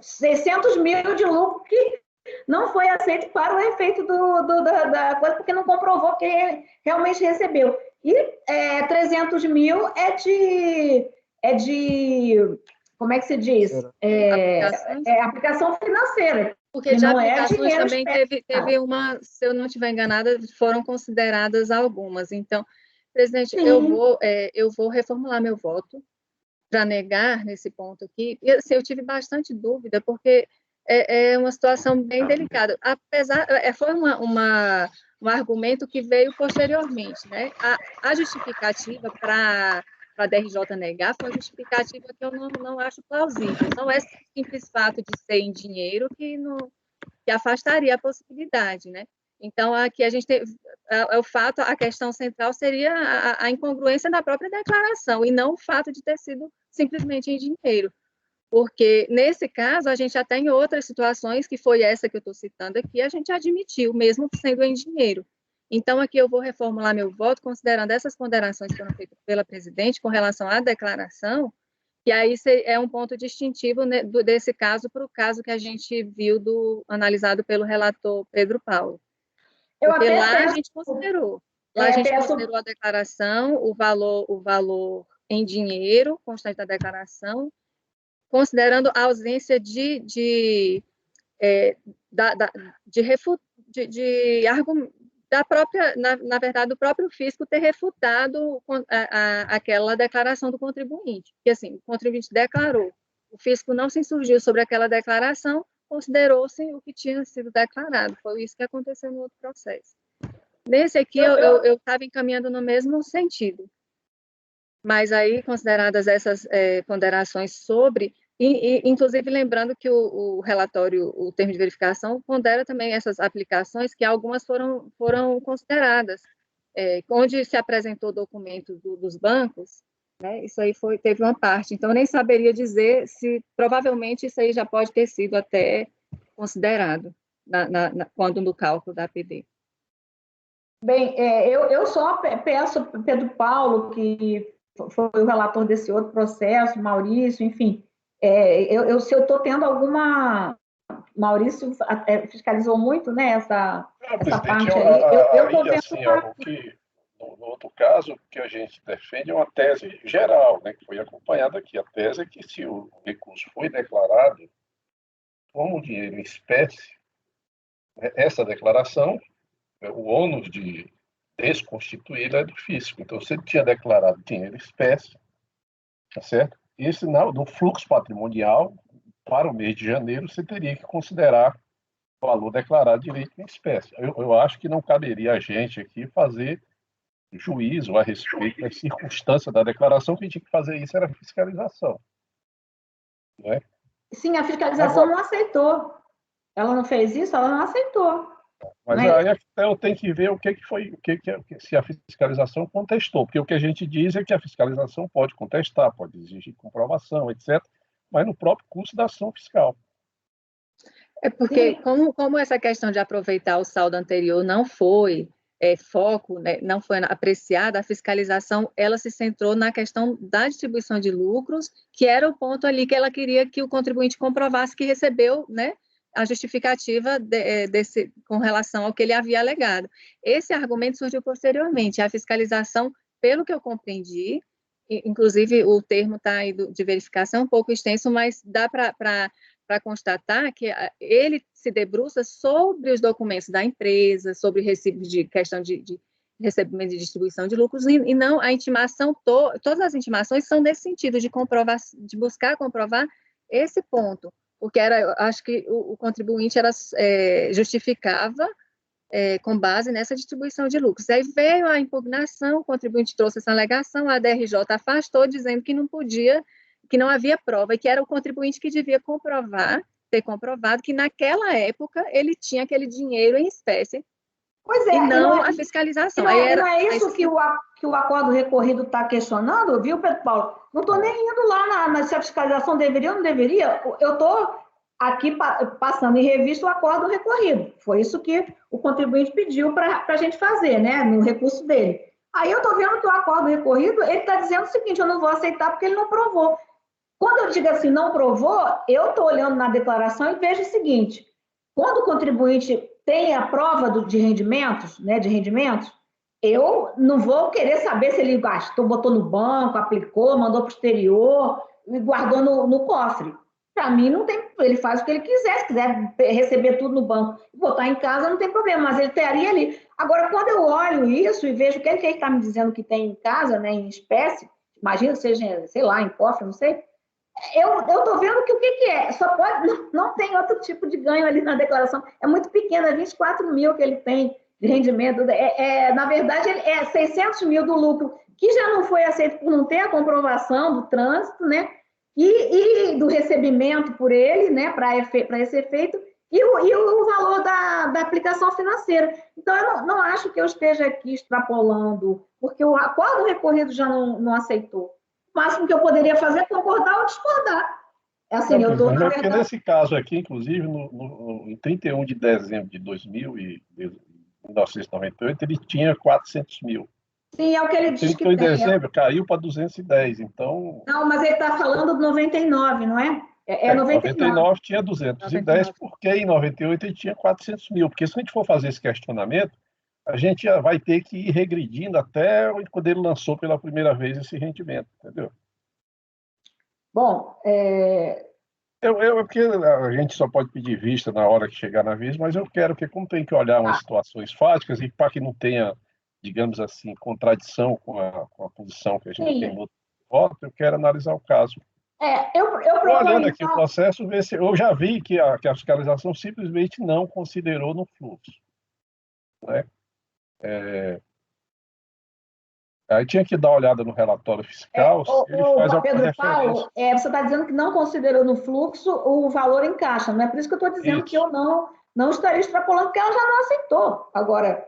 600 mil de lucro que não foi aceito para o efeito da coisa, porque não comprovou que ele realmente recebeu. E 300 mil é de como é que se diz? Aplicação financeira. Porque de aplicações também teve uma, se eu não estiver enganada, foram consideradas algumas. Então, presidente, eu vou reformular meu voto para negar nesse ponto aqui. E, assim, eu tive bastante dúvida, porque é uma situação bem delicada. Apesar, foi um argumento que veio posteriormente, né? A justificativa para a DRJ negar foi uma justificativa que eu não acho plausível. Não é simples fato de ser em dinheiro que afastaria a possibilidade, né? Então, aqui a gente tem o fato, a questão central seria a incongruência da própria declaração, e não o fato de ter sido simplesmente em dinheiro. Porque, nesse caso, a gente já tem outras situações, que foi essa que eu estou citando aqui, a gente admitiu, mesmo sendo em dinheiro. Então, aqui eu vou reformular meu voto, considerando essas ponderações que foram feitas pela presidente com relação à declaração, que aí é um ponto distintivo, né, desse caso para o caso que a gente viu analisado pelo relator Pedro Paulo. Porque lá a gente considerou. Lá a gente considerou a declaração, o valor em dinheiro, constante da declaração, considerando a ausência da própria, na verdade, do próprio fisco ter refutado aquela declaração do contribuinte. Porque, assim, o contribuinte declarou, o fisco não se insurgiu sobre aquela declaração, considerou-se o que tinha sido declarado. Foi isso que aconteceu no outro processo. Nesse aqui, eu estava encaminhando no mesmo sentido. Mas aí, consideradas essas ponderações sobre... inclusive, lembrando que o relatório, o termo de verificação, pondera também essas aplicações, que algumas foram consideradas, onde se apresentou documento dos bancos, né, isso aí teve uma parte. Então, eu nem saberia dizer se, provavelmente, isso aí já pode ter sido até considerado, quando no cálculo da APD. Bem, eu só peço Pedro Paulo, que foi o relator desse outro processo, Maurício, enfim... se eu estou tendo alguma... Maurício fiscalizou muito, né, essa parte aí. Eu estou vendo... No outro caso, o que a gente defende é uma tese geral, né, que foi acompanhada aqui. A tese é que, se o recurso foi declarado como dinheiro em espécie, essa declaração, o ônus de desconstituí-la é do fisco. Então, se ele tinha declarado dinheiro em espécie, tá certo? Esse, no fluxo patrimonial, para o mês de janeiro, você teria que considerar o valor declarado de direito em espécie. Eu acho que não caberia a gente aqui fazer juízo a respeito da circunstância da declaração. Quem tinha que fazer isso era a fiscalização. Né? Sim, a fiscalização não aceitou. Ela não fez isso, ela não aceitou. Mas aí eu tenho que ver se a fiscalização contestou, porque o que a gente diz é que a fiscalização pode contestar, pode exigir comprovação, etc., mas no próprio curso da ação fiscal. É porque, como essa questão de aproveitar o saldo anterior não foi foco, né, não foi apreciada, a fiscalização ela se centrou na questão da distribuição de lucros, que era o ponto ali que ela queria que o contribuinte comprovasse que recebeu, né, a justificativa com relação ao que ele havia alegado. Esse argumento surgiu posteriormente. A fiscalização, pelo que eu compreendi, inclusive o termo está aí de verificação um pouco extenso, mas dá para constatar que ele se debruça sobre os documentos da empresa, sobre recibos de questão de recebimento e distribuição de lucros, e não a intimação, todas as intimações são nesse sentido, de buscar comprovar esse ponto, porque acho que o contribuinte justificava com base nessa distribuição de lucros. Aí veio a impugnação, o contribuinte trouxe essa alegação, a DRJ afastou, dizendo que não podia, que não havia prova, e que era o contribuinte que devia ter comprovado que naquela época ele tinha aquele dinheiro em espécie, pois é, e não a fiscalização. Não é isso que o acordo recorrido está questionando, viu, Pedro Paulo? Não estou nem indo lá se a fiscalização deveria ou não deveria, eu estou aqui passando em revista o acordo recorrido. Foi isso que o contribuinte pediu para a gente fazer, né, no recurso dele. Aí eu estou vendo que o acordo recorrido, ele está dizendo o seguinte, eu não vou aceitar porque ele não provou. Quando eu digo assim, não provou, eu estou olhando na declaração e vejo o seguinte, quando o contribuinte tem a prova de rendimentos, né, eu não vou querer saber se ele gastou, botou no banco, aplicou, mandou para o exterior e guardou no cofre. Para mim, não tem, ele faz o que ele quiser, se quiser receber tudo no banco e botar em casa, não tem problema, mas ele teria ali. Agora, quando eu olho isso e vejo o que ele está me dizendo que tem em casa, né, em espécie, imagina que seja, sei lá, em cofre, não sei, eu estou vendo que o que é, só pode, não tem outro tipo de ganho ali na declaração, é muito pequeno, é 24 mil que ele tem de rendimento, na verdade, é 600 mil do lucro, que já não foi aceito por não ter a comprovação do trânsito, né, e do recebimento por ele, né, para esse efeito, e o valor da aplicação financeira. Então, eu não acho que eu esteja aqui extrapolando, porque o acordo recorrido já não aceitou. O máximo que eu poderia fazer é concordar ou discordar. Assim, eu estou, na verdade... Nesse caso aqui, inclusive, em 31 de dezembro de 1998, ele tinha 400 mil. Sim, é o que ele diz que tem. Em dezembro, caiu para 210, então... Não, mas ele está falando de 99, não é? É 99. 99 tinha 210, 99. Porque em 98 ele tinha 400 mil. Porque se a gente for fazer esse questionamento, a gente vai ter que ir regredindo até quando ele lançou pela primeira vez esse rendimento, entendeu? Bom, porque a gente só pode pedir vista na hora que chegar na vez, mas eu quero que, como tem que olhar umas situações fáticas e para que não tenha, digamos assim, contradição com a posição que a gente tem no voto, eu quero analisar o caso. Eu olhando aqui o processo, eu já vi que a fiscalização simplesmente não considerou no fluxo, né? Aí tinha que dar uma olhada no relatório fiscal. Ele faz Pedro Paulo, você está dizendo que não considerou no fluxo o valor em caixa, não é por isso que eu estou dizendo que eu não estaria extrapolando, porque ela já não aceitou. Agora,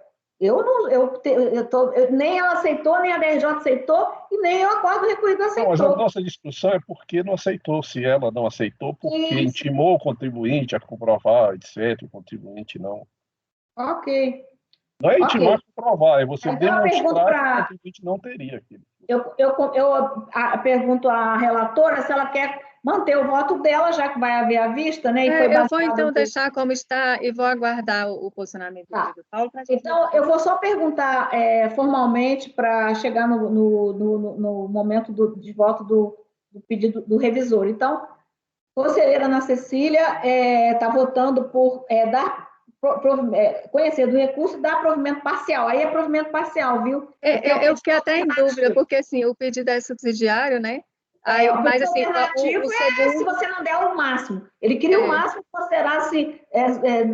nem ela aceitou, nem a DRJ aceitou, e nem o acordo recorrido aceitou. Mas a nossa discussão é porque não aceitou. Se ela não aceitou, porque intimou o contribuinte a comprovar, etc. O contribuinte não. Ok. Não é intimar a comprovar, é você demonstrar que o contribuinte não teria aquilo. Eu pergunto à relatora se ela quer manter o voto dela, já que vai haver a vista, né? Eu vou, então, deixar como está e vou aguardar o posicionamento do Pedro Paulo. Então, eu vou só perguntar formalmente para chegar no momento de voto do pedido do revisor. Então, conselheira Ana Cecília está votando por conhecer do recurso e dar provimento parcial. Aí é provimento parcial, viu? Eu fiquei até em dúvida, porque assim, o pedido é subsidiário, né? Mas assim, o alternativo se você não der o máximo. Ele queria o máximo que considerasse,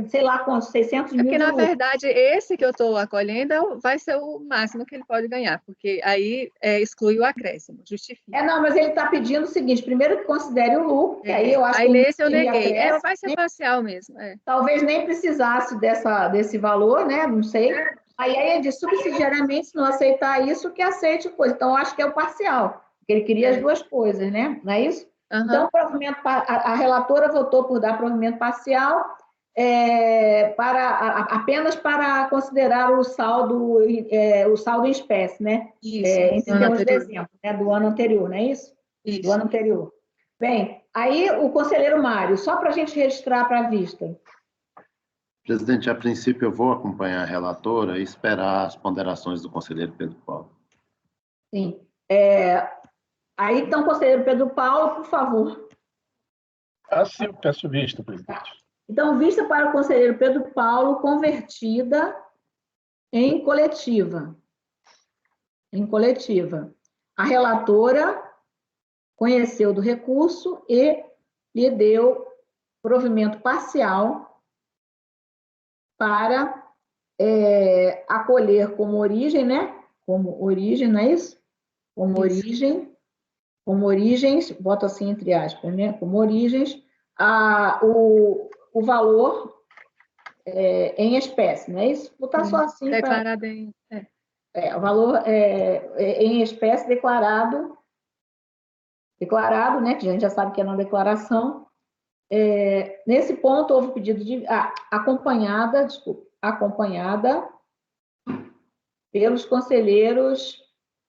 sei lá, com 600 mil. Porque, na verdade, esse que eu estou acolhendo vai ser o máximo que ele pode ganhar, porque aí exclui o acréscimo, justifica. Não, mas ele está pedindo o seguinte, primeiro que considere o lucro, que aí eu acho que... Aí nesse eu neguei. Vai ser parcial mesmo. Talvez nem precisasse desse valor, né? Não sei. Aí ele diz, subsidiariamente, se não aceitar isso, que aceite coisa. Então, eu acho que é o parcial. Porque ele queria as duas coisas, né? Não é isso? Uhum. Então, a relatora votou por dar provimento parcial apenas para considerar o saldo em espécie, né? Isso, em termos de dezembro, né? Do ano anterior, não é isso? Isso. Do ano anterior. Bem, aí o conselheiro Mário, só para a gente registrar para a vista. Presidente, a princípio eu vou acompanhar a relatora e esperar as ponderações do conselheiro Pedro Paulo. Sim. Aí, então, conselheiro Pedro Paulo, por favor. Sim, eu peço vista, presidente. Então, vista para o conselheiro Pedro Paulo, convertida em coletiva. Em coletiva. A relatora conheceu do recurso e lhe deu provimento parcial para acolher como origem, né? Como origem, não é isso? Como origem, como origens, boto assim entre aspas, né? Como origens, o valor em espécie, não é isso? Vou botar só assim. Declarado em... o valor em espécie declarado, né? Que a gente já sabe que é na declaração. Nesse ponto, houve pedido de... acompanhada pelos conselheiros,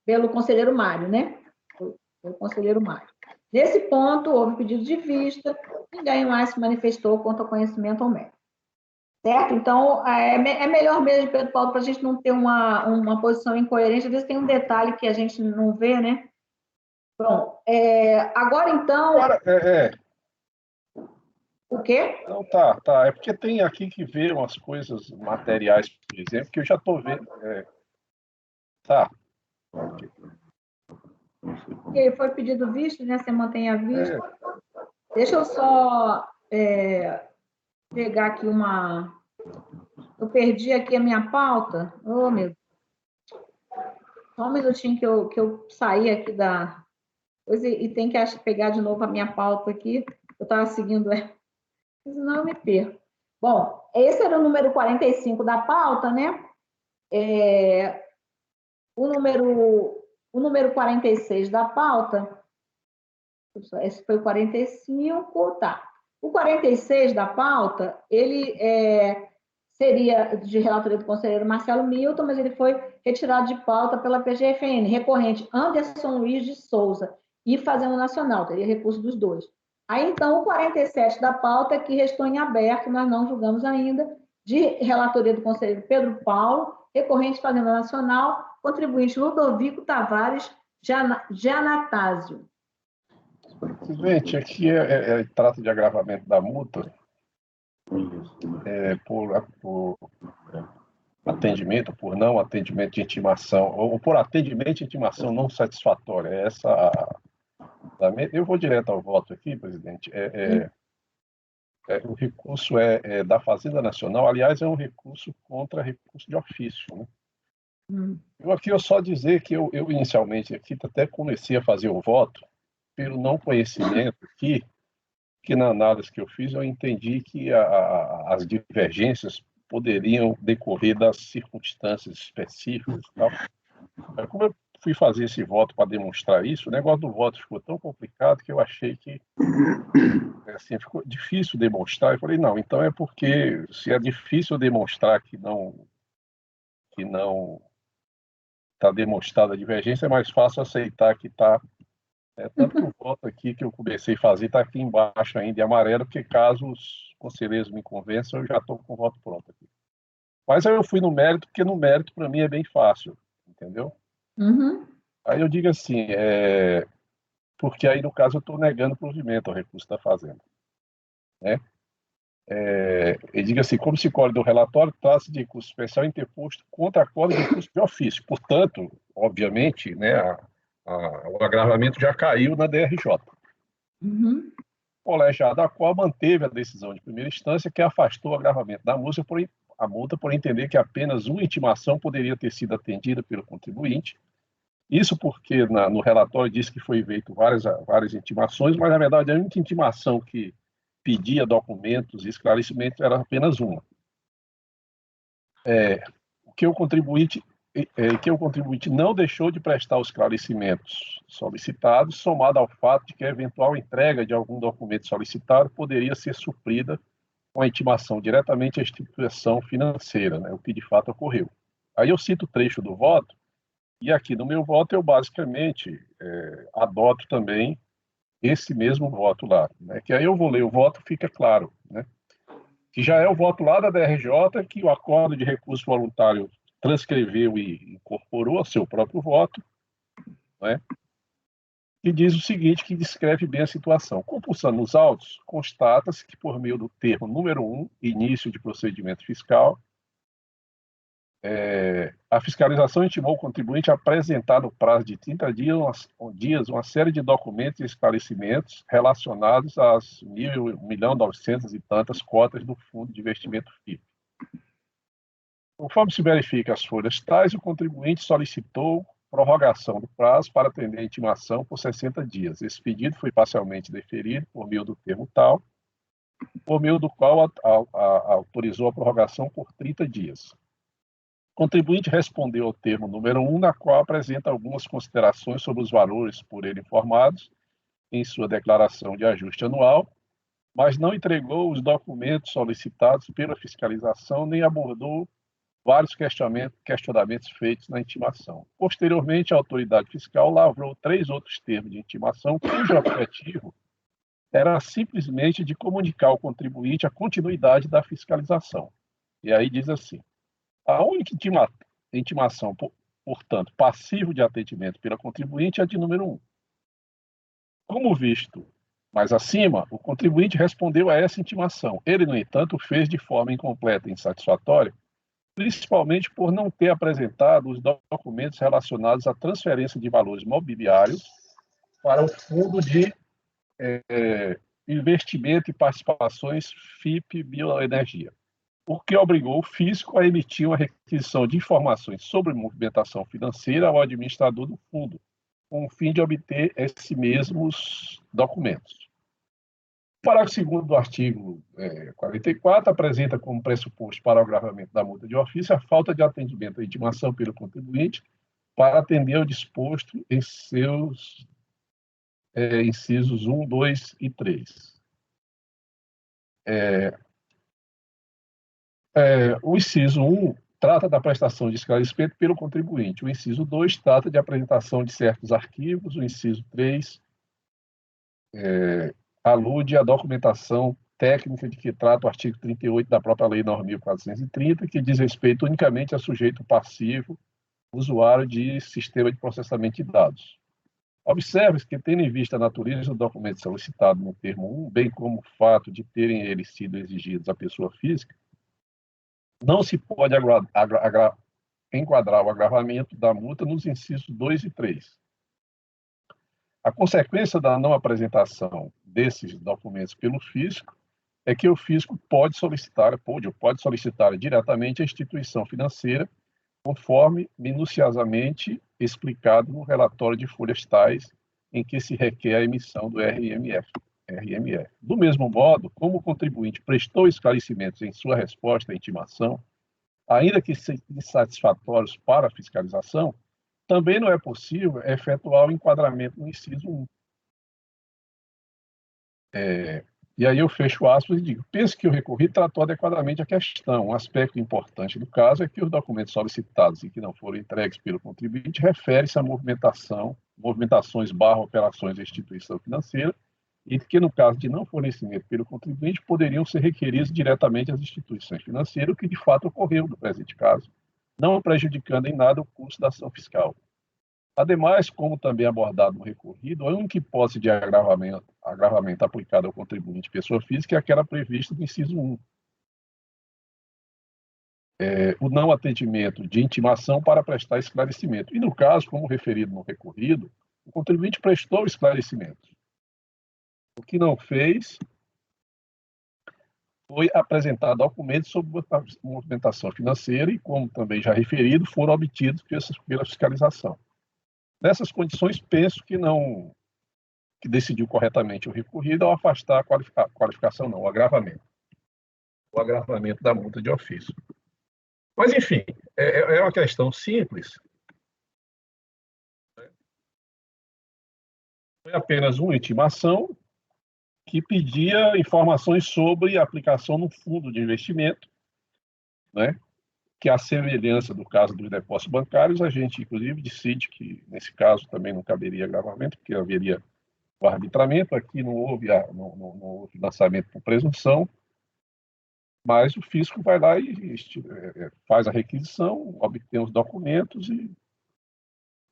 pelo conselheiro Mário, né? Pelo conselheiro Mário. Nesse ponto, houve pedido de vista, ninguém mais se manifestou quanto ao conhecimento ou mérito. Certo? Então, é melhor mesmo, Pedro Paulo, para a gente não ter uma posição incoerente. Às vezes tem um detalhe que a gente não vê, né? Bom, agora então... O quê? Não, tá. É porque tem aqui que ver umas coisas materiais, por exemplo, que eu já estou vendo. Tá. Okay, foi pedido visto, né? Você mantém a vista. Deixa eu só pegar aqui uma... Eu perdi aqui a minha pauta. Oh, meu Deus. Só um minutinho que eu saí aqui da... E tem que pegar de novo a minha pauta aqui. Eu estava seguindo... Senão eu me perco. Bom, esse era o número 45 da pauta, né? O número 46 da pauta, esse foi o 45, tá. O 46 da pauta, ele seria de relatoria do conselheiro Marcelo Milton, mas ele foi retirado de pauta pela PGFN, recorrente Anderson Luiz de Souza e Fazenda Nacional, teria recurso dos dois. Aí, então, o 47 da pauta, que restou em aberto, nós não julgamos ainda, de relatoria do conselheiro Pedro Paulo, recorrente Fazenda Nacional, contribuinte Ludovico Tavares Gianatásio. Gente, aqui trata de agravamento da multa por atendimento, por não atendimento de intimação, ou por atendimento de intimação não satisfatória. Eu vou direto ao voto aqui, presidente. O recurso da Fazenda Nacional, aliás, é um recurso contra recurso de ofício, né? Eu só dizer que eu inicialmente aqui até comecei a fazer o voto pelo não conhecimento aqui, que na análise que eu fiz eu entendi que as divergências poderiam decorrer das circunstâncias específicas e tal. Como eu fui fazer esse voto para demonstrar isso, o negócio do voto ficou tão complicado que eu achei que assim, ficou difícil demonstrar. Eu falei, não, então é porque se é difícil demonstrar que não está demonstrada a divergência, é mais fácil aceitar que está. Tanto que o voto aqui que eu comecei a fazer está aqui embaixo ainda em amarelo, porque caso os conselheiros me convençam, eu já estou com o voto pronto aqui. Mas aí eu fui no mérito, porque no mérito para mim é bem fácil, entendeu? Aí eu digo assim, porque aí no caso eu estou negando o provimento ao recurso da Fazenda, né? E diga assim, como se colhe do relatório, trata-se de recurso especial interposto contra acordo de recurso de ofício. Portanto, obviamente, né, o agravamento já caiu na DRJ. O colegiado da qual manteve a decisão de primeira instância que afastou o agravamento da multa por entender que apenas uma intimação poderia ter sido atendida pelo contribuinte. Isso porque no relatório diz que foi feito várias intimações, mas na verdade a única intimação que pedia documentos e esclarecimentos era apenas uma. Que o contribuinte não deixou de prestar os esclarecimentos solicitados, somado ao fato de que a eventual entrega de algum documento solicitado poderia ser suprida com a intimação diretamente à instituição financeira, né, o que de fato ocorreu. Aí eu cito o trecho do voto, e aqui no meu voto eu basicamente adoto também esse mesmo voto lá, né, que aí eu vou ler o voto, fica claro, né, que já é o voto lá da DRJ, que o acordo de recurso voluntário transcreveu e incorporou ao seu próprio voto, né, e diz o seguinte, que descreve bem a situação. Compulsando os autos, constata-se que por meio do termo número 1, início de procedimento fiscal, a fiscalização intimou o contribuinte a apresentar no prazo de 30 dias uma série de documentos e esclarecimentos relacionados às 1.900 e tantas cotas do Fundo de Investimento FIP. Conforme se verifica as folhas tais, o contribuinte solicitou prorrogação do prazo para atender a intimação por 60 dias. Esse pedido foi parcialmente deferido por meio do termo tal, por meio do qual autorizou a prorrogação por 30 dias. O contribuinte respondeu ao termo número 1, na qual apresenta algumas considerações sobre os valores por ele informados em sua declaração de ajuste anual, mas não entregou os documentos solicitados pela fiscalização nem abordou vários questionamentos feitos na intimação. Posteriormente, a autoridade fiscal lavrou 3 outros termos de intimação, cujo objetivo era simplesmente de comunicar ao contribuinte a continuidade da fiscalização. E aí diz assim: a única intimação, portanto, passivo de atendimento pela contribuinte é a de número 1. Como visto mais acima, o contribuinte respondeu a essa intimação. Ele, no entanto, fez de forma incompleta e insatisfatória, principalmente por não ter apresentado os documentos relacionados à transferência de valores mobiliários para o Fundo de Investimento e Participações FIP Bioenergia, o que obrigou o fisco a emitir uma requisição de informações sobre movimentação financeira ao administrador do fundo, com o fim de obter esses mesmos documentos. O parágrafo 2º do artigo 44 apresenta como pressuposto para o agravamento da multa de ofício a falta de atendimento à intimação pelo contribuinte para atender ao disposto em seus incisos 1, 2 e 3. O inciso 1 trata da prestação de esclarecimento pelo contribuinte. O inciso 2 trata de apresentação de certos arquivos. O inciso 3 alude à documentação técnica de que trata o artigo 38 da própria Lei 9.430, que diz respeito unicamente a sujeito passivo, usuário de sistema de processamento de dados. Observe-se que, tendo em vista a natureza do documento solicitado no termo 1, bem como o fato de terem eles sido exigidos à pessoa física, não se pode enquadrar o agravamento da multa nos incisos 2 e 3. A consequência da não apresentação desses documentos pelo fisco é que o fisco pode solicitar diretamente à instituição financeira, conforme minuciosamente explicado no relatório de folhas tais em que se requer a emissão do RMF. Do mesmo modo, como o contribuinte prestou esclarecimentos em sua resposta à intimação, ainda que insatisfatórios para a fiscalização, também não é possível efetuar o enquadramento no inciso 1. E aí eu fecho aspas e digo: penso que o recorrido tratou adequadamente a questão. Um aspecto importante do caso é que os documentos solicitados e que não foram entregues pelo contribuinte refere-se a movimentações/operações da instituição financeira e que, no caso de não fornecimento pelo contribuinte, poderiam ser requeridos diretamente às instituições financeiras, o que de fato ocorreu no presente caso, não prejudicando em nada o curso da ação fiscal. Ademais, como também abordado no recorrido, a única hipótese de agravamento aplicado ao contribuinte pessoa física é aquela prevista no inciso 1. O não atendimento de intimação para prestar esclarecimento. E no caso, como referido no recorrido, o contribuinte prestou esclarecimento. O que não fez foi apresentar documentos sobre movimentação financeira e, como também já referido, foram obtidos pela fiscalização. Nessas condições, penso que decidiu corretamente o recorrido ao afastar o agravamento. O agravamento da multa de ofício. Mas, enfim, é uma questão simples. Foi apenas uma intimação que pedia informações sobre a aplicação no fundo de investimento, né? Que a semelhança do caso dos depósitos bancários, a gente, inclusive, decide que, nesse caso, também não caberia agravamento, porque haveria o arbitramento. Aqui não houve lançamento por presunção, mas o fisco vai lá e faz a requisição, obtém os documentos e...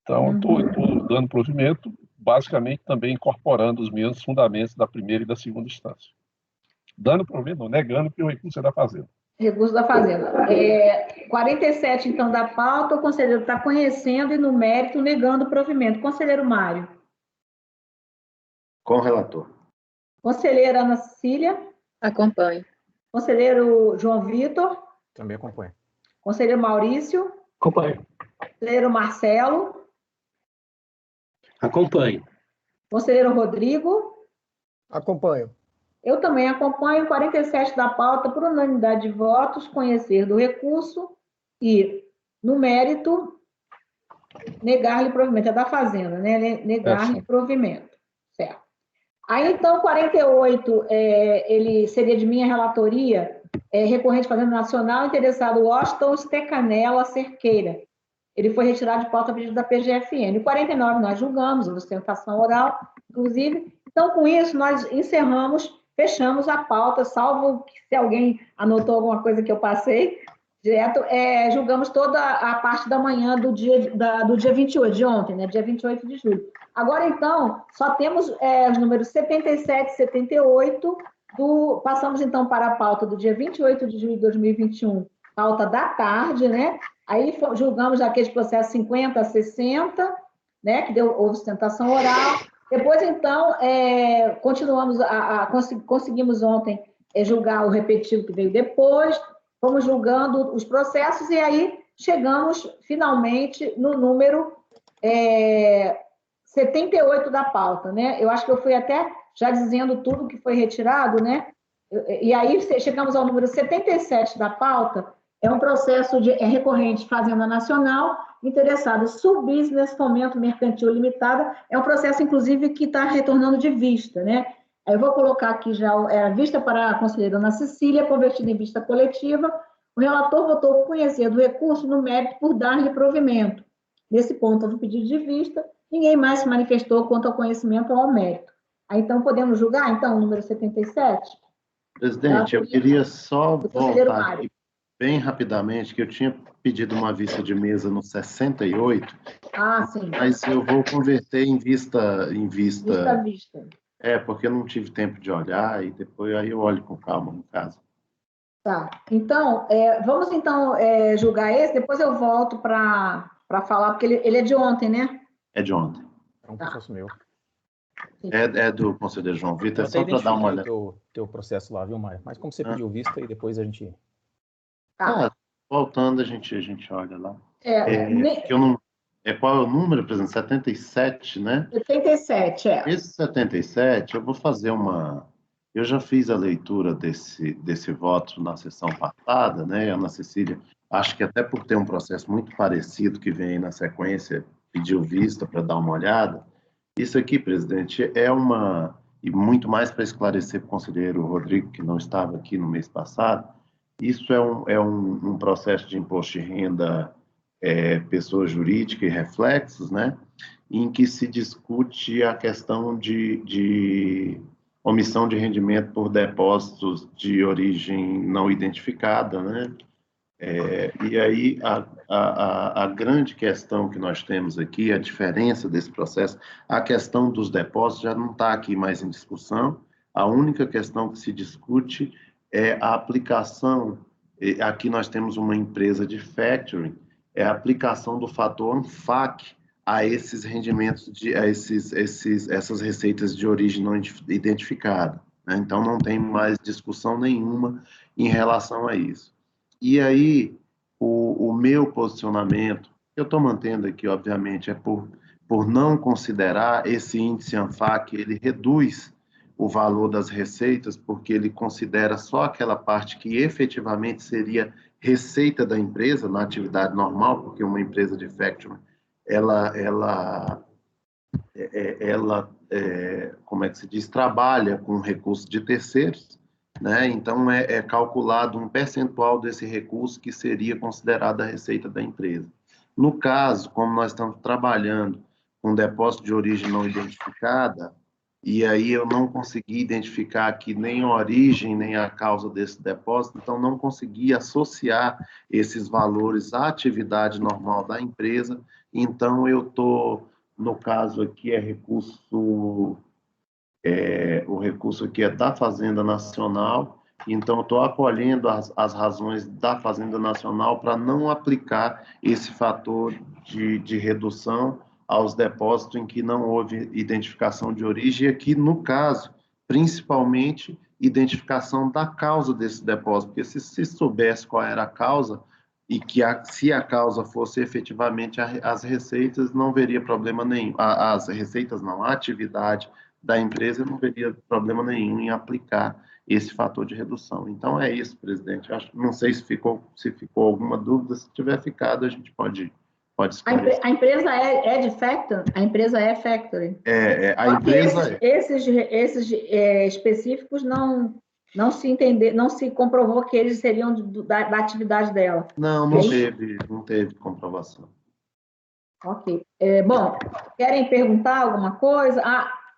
Então, estou dando provimento, basicamente também incorporando os mesmos fundamentos da primeira e da segunda instância. Dando provimento, não, negando que o recurso é da Fazenda. Recurso da Fazenda. 47, então, da pauta, o conselheiro está conhecendo e, no mérito, negando o provimento. Conselheiro Mário. Com o relator. Conselheira Ana Cecília. Acompanho. Conselheiro João Vitor. Também acompanho. Conselheiro Maurício? Acompanho. Conselheiro Marcelo? Acompanho. Conselheiro Rodrigo? Acompanho. Eu também acompanho. 47 da pauta, por unanimidade de votos, conhecer do recurso e, no mérito, negar-lhe provimento. É da Fazenda, né? Negar-lhe provimento. Certo. Aí, então, 48, ele seria de minha relatoria, recorrente Fazenda Nacional, interessado Washington Stecanella Cerqueira. Ele foi retirado de pauta a pedido da PGFN. 49 nós julgamos, ostentação oral, inclusive. Então, com isso, nós fechamos a pauta, salvo que se alguém anotou alguma coisa que eu passei, direto, julgamos toda a parte da manhã do dia 28, de ontem, né? Dia 28 de julho. Agora, então, só temos os números 77 e 78, passamos, então, para a pauta do dia 28 de julho de 2021, pauta da tarde, né? Aí julgamos aqueles processos 50 a 60, né? Que houve sustentação oral. Depois, então, continuamos, conseguimos ontem julgar o repetitivo que veio depois, fomos julgando os processos e aí chegamos, finalmente, no número 78 da pauta, né? Eu acho que eu fui até já dizendo tudo que foi retirado, né? E aí chegamos ao número 77 da pauta, é um processo recorrente Fazenda Nacional, interessado Subbusiness Fomento Mercantil Limitada, é um processo, inclusive, que está retornando de vista, né? Eu vou colocar aqui já a vista para a conselheira Ana Cecília, convertida em vista coletiva. O relator votou por conhecer do recurso no mérito por dar-lhe provimento. Nesse ponto, houve pedido de vista, ninguém mais se manifestou quanto ao conhecimento ou ao mérito. Aí, então, podemos julgar, então, o número 77? Presidente, eu queria só voltar aqui bem rapidamente, que eu tinha pedido uma vista de mesa no 68, sim. Mas eu vou converter em vista. Vista a vista. Porque eu não tive tempo de olhar e depois aí eu olho com calma no caso. Tá. Então, vamos então julgar esse, depois eu volto para falar, porque ele é de ontem, né? É de ontem. É um processo meu. É do conselheiro João Vitor, é só para dar uma olhada. o teu processo lá, viu, Mário? Mas como você pediu vista e depois a gente... Voltando, a gente olha lá. Que eu não... qual é o número, presidente? 77, né? 77, Esse 77, eu vou fazer uma... Eu já fiz a leitura desse voto na sessão passada, né? Ana Cecília, acho que até por ter um processo muito parecido que vem aí na sequência, pediu vista para dar uma olhada. Isso aqui, presidente, e muito mais para esclarecer para o conselheiro Rodrigo, que não estava aqui no mês passado, isso é um processo de imposto de renda pessoa jurídica e reflexos, né, em que se discute a questão de omissão de rendimento por depósitos de origem não identificada, né, e aí a grande questão que nós temos aqui, a diferença desse processo, a questão dos depósitos já não está aqui mais em discussão, a única questão que se discute é a aplicação, aqui nós temos uma empresa de factoring, é a aplicação do fator ANFAC a esses rendimentos, essas receitas de origem não identificada, né? Então, não tem mais discussão nenhuma em relação a isso. E aí, o meu posicionamento, eu estou mantendo aqui, obviamente, por não considerar esse índice ANFAC, ele reduz o valor das receitas, porque ele considera só aquela parte que efetivamente seria receita da empresa na atividade normal, porque uma empresa de factoring, ela como é que se diz, trabalha com recursos de terceiros, né? Então é calculado um percentual desse recurso que seria considerado a receita da empresa. No caso, como nós estamos trabalhando com depósito de origem não identificada, e aí eu não consegui identificar aqui nem a origem, nem a causa desse depósito, então não consegui associar esses valores à atividade normal da empresa, então eu estou, no caso aqui o recurso aqui é da Fazenda Nacional, então eu estou acolhendo as razões da Fazenda Nacional para não aplicar esse fator de redução aos depósitos em que não houve identificação de origem, e aqui, no caso, principalmente, identificação da causa desse depósito, porque se soubesse qual era a causa, e que se a causa fosse efetivamente as receitas, não veria problema nenhum. As receitas não, a atividade da empresa não veria problema nenhum em aplicar esse fator de redução. Então é isso, presidente. Não sei se ficou alguma dúvida. Se tiver ficado, a gente pode esclarecer. A empresa é de factoring? A empresa é factoring? A empresa esses específicos não se comprovou que eles seriam da atividade dela. Não teve comprovação. Ok. Bom, querem perguntar alguma coisa?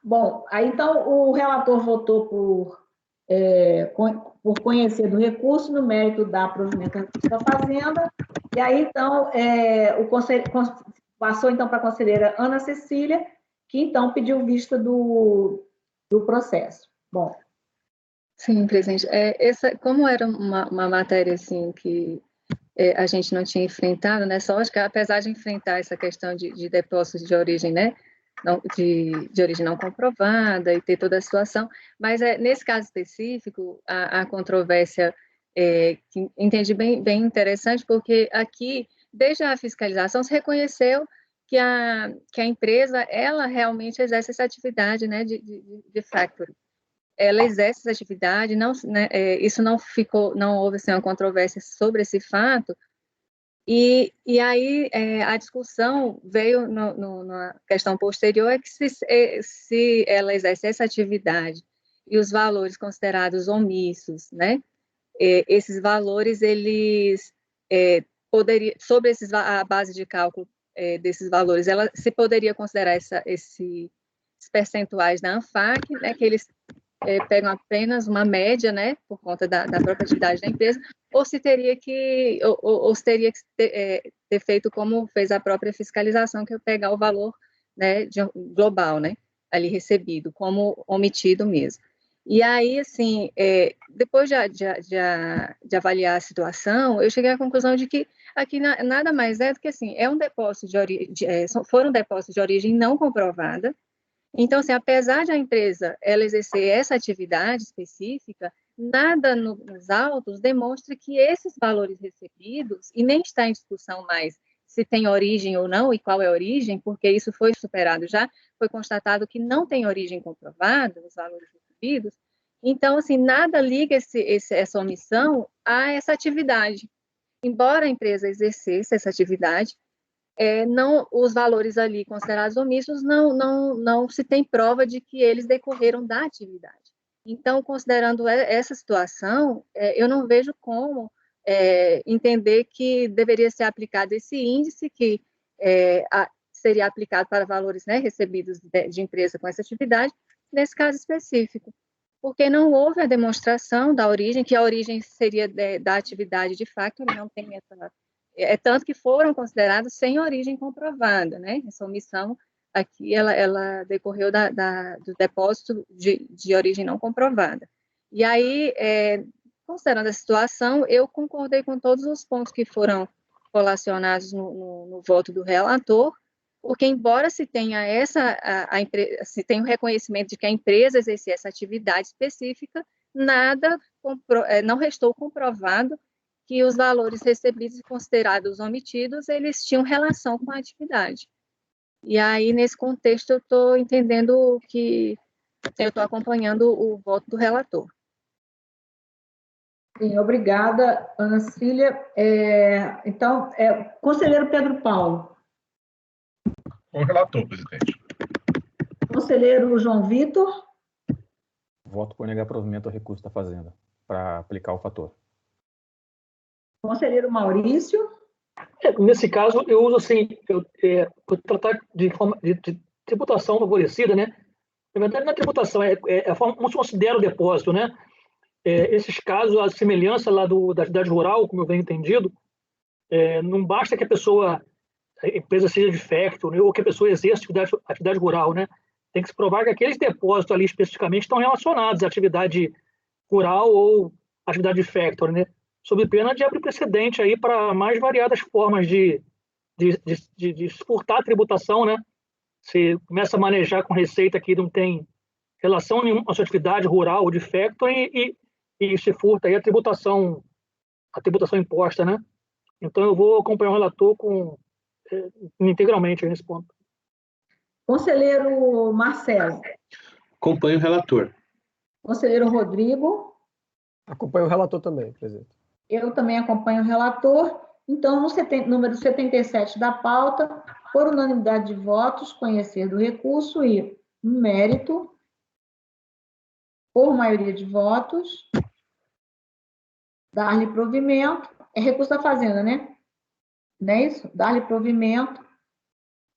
Bom, aí então o relator votou por conhecer do recurso no mérito da provimento da Fazenda, e aí então o conselho passou então para a conselheira Ana Cecília, que então pediu vista do processo. Bom. Sim, presidente. Como era uma matéria assim que a gente não tinha enfrentado, né? Só acho que apesar de enfrentar essa questão de depósitos de origem, né? De origem não comprovada e ter toda a situação, mas nesse caso específico, a controvérsia que entendi bem interessante, porque aqui, desde a fiscalização, se reconheceu que a empresa, ela realmente exerce essa atividade, né, de factoring. Ela exerce essa atividade, isso não houve assim, uma controvérsia sobre esse fato, e aí a discussão veio na questão posterior, que se ela exerce essa atividade e os valores considerados omissos, né, esses valores, eles poderiam, sobre a base de cálculo desses valores, ela se poderia considerar esses percentuais da ANFAC, né, que eles pegam apenas uma média, né, por conta da própria atividade da empresa, ou se teria que ter feito como fez a própria fiscalização, que é pegar o valor, né, global, né, ali recebido, como omitido mesmo. E aí, assim, depois de avaliar a situação, eu cheguei à conclusão de que aqui nada mais é do que, assim, foram depósitos de origem não comprovada. Então, assim, apesar de a empresa ela exercer essa atividade específica, nada nos autos demonstra que esses valores recebidos, e nem está em discussão mais se tem origem ou não, e qual é a origem, porque isso foi superado já, foi constatado que não tem origem comprovada, os valores recebidos. Então, assim, nada liga essa omissão a essa atividade. Embora a empresa exercesse essa atividade, os valores ali considerados omissos não se tem prova de que eles decorreram da atividade. Então, considerando essa situação, eu não vejo como entender que deveria ser aplicado esse índice que seria aplicado para valores, né, recebidos de empresa com essa atividade, nesse caso específico, porque não houve a demonstração da origem, que a origem seria da atividade de facto, não tem essa... tanto que foram considerados sem origem comprovada, né? Essa omissão aqui, ela decorreu do depósito de origem não comprovada. E aí, considerando a situação, eu concordei com todos os pontos que foram colacionados no voto do relator, porque embora se tenha se tenha o reconhecimento de que a empresa exercia essa atividade específica, não restou comprovado que os valores recebidos e considerados omitidos, eles tinham relação com a atividade. E aí, nesse contexto, eu estou entendendo que eu estou acompanhando o voto do relator. Sim, obrigada, Ana Cecília. Então, conselheiro Pedro Paulo. Com o relator, presidente. Conselheiro João Vitor. Voto por negar provimento ao recurso da Fazenda, para aplicar o fator. Conselheiro Maurício. Nesse caso, eu uso assim, por tratar de forma de tributação favorecida, né? Na verdade, na tributação a forma como se considera o depósito, né? Esses casos, a semelhança lá da atividade rural, como eu venho entendido, não basta que a empresa seja de factoring, ou que a pessoa exerça atividade rural, né? Tem que se provar que aqueles depósitos ali especificamente estão relacionados à atividade rural ou atividade de factoring, né? Sob pena de abrir precedente aí para mais variadas formas de furtar a tributação, né? Você começa a manejar com receita que não tem relação nenhuma com a sua atividade rural ou de factoring e se furta aí a tributação imposta, né? Então, eu vou acompanhar o relator integralmente nesse ponto. Conselheiro Marcelo. Acompanho o relator. Conselheiro Rodrigo. Acompanho o relator também, presidente. Eu também acompanho o relator. Então, no número 77 da pauta, por unanimidade de votos, conhecer do recurso e, no mérito, por maioria de votos, dar-lhe provimento. É recurso da Fazenda, né? Não é isso? Dar-lhe provimento,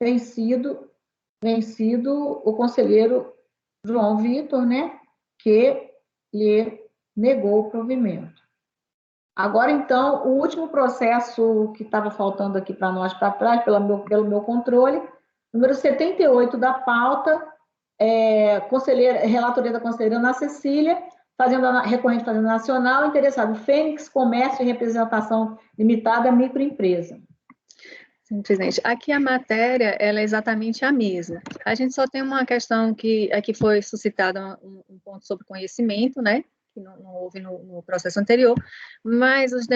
vencido o conselheiro João Vitor, né? Que lhe negou o provimento. Agora, então, o último processo que estava faltando aqui para nós, para trás, pelo meu controle, número 78 da pauta, relatoria da conselheira Ana Cecília, recorrente Fazenda Nacional, interessado Fênix Comércio e Representação Limitada Microempresa. Sim, presidente. Aqui a matéria ela é exatamente a mesma. A gente só tem uma questão que aqui foi suscitada um ponto sobre conhecimento, né? Que não houve no processo anterior, mas as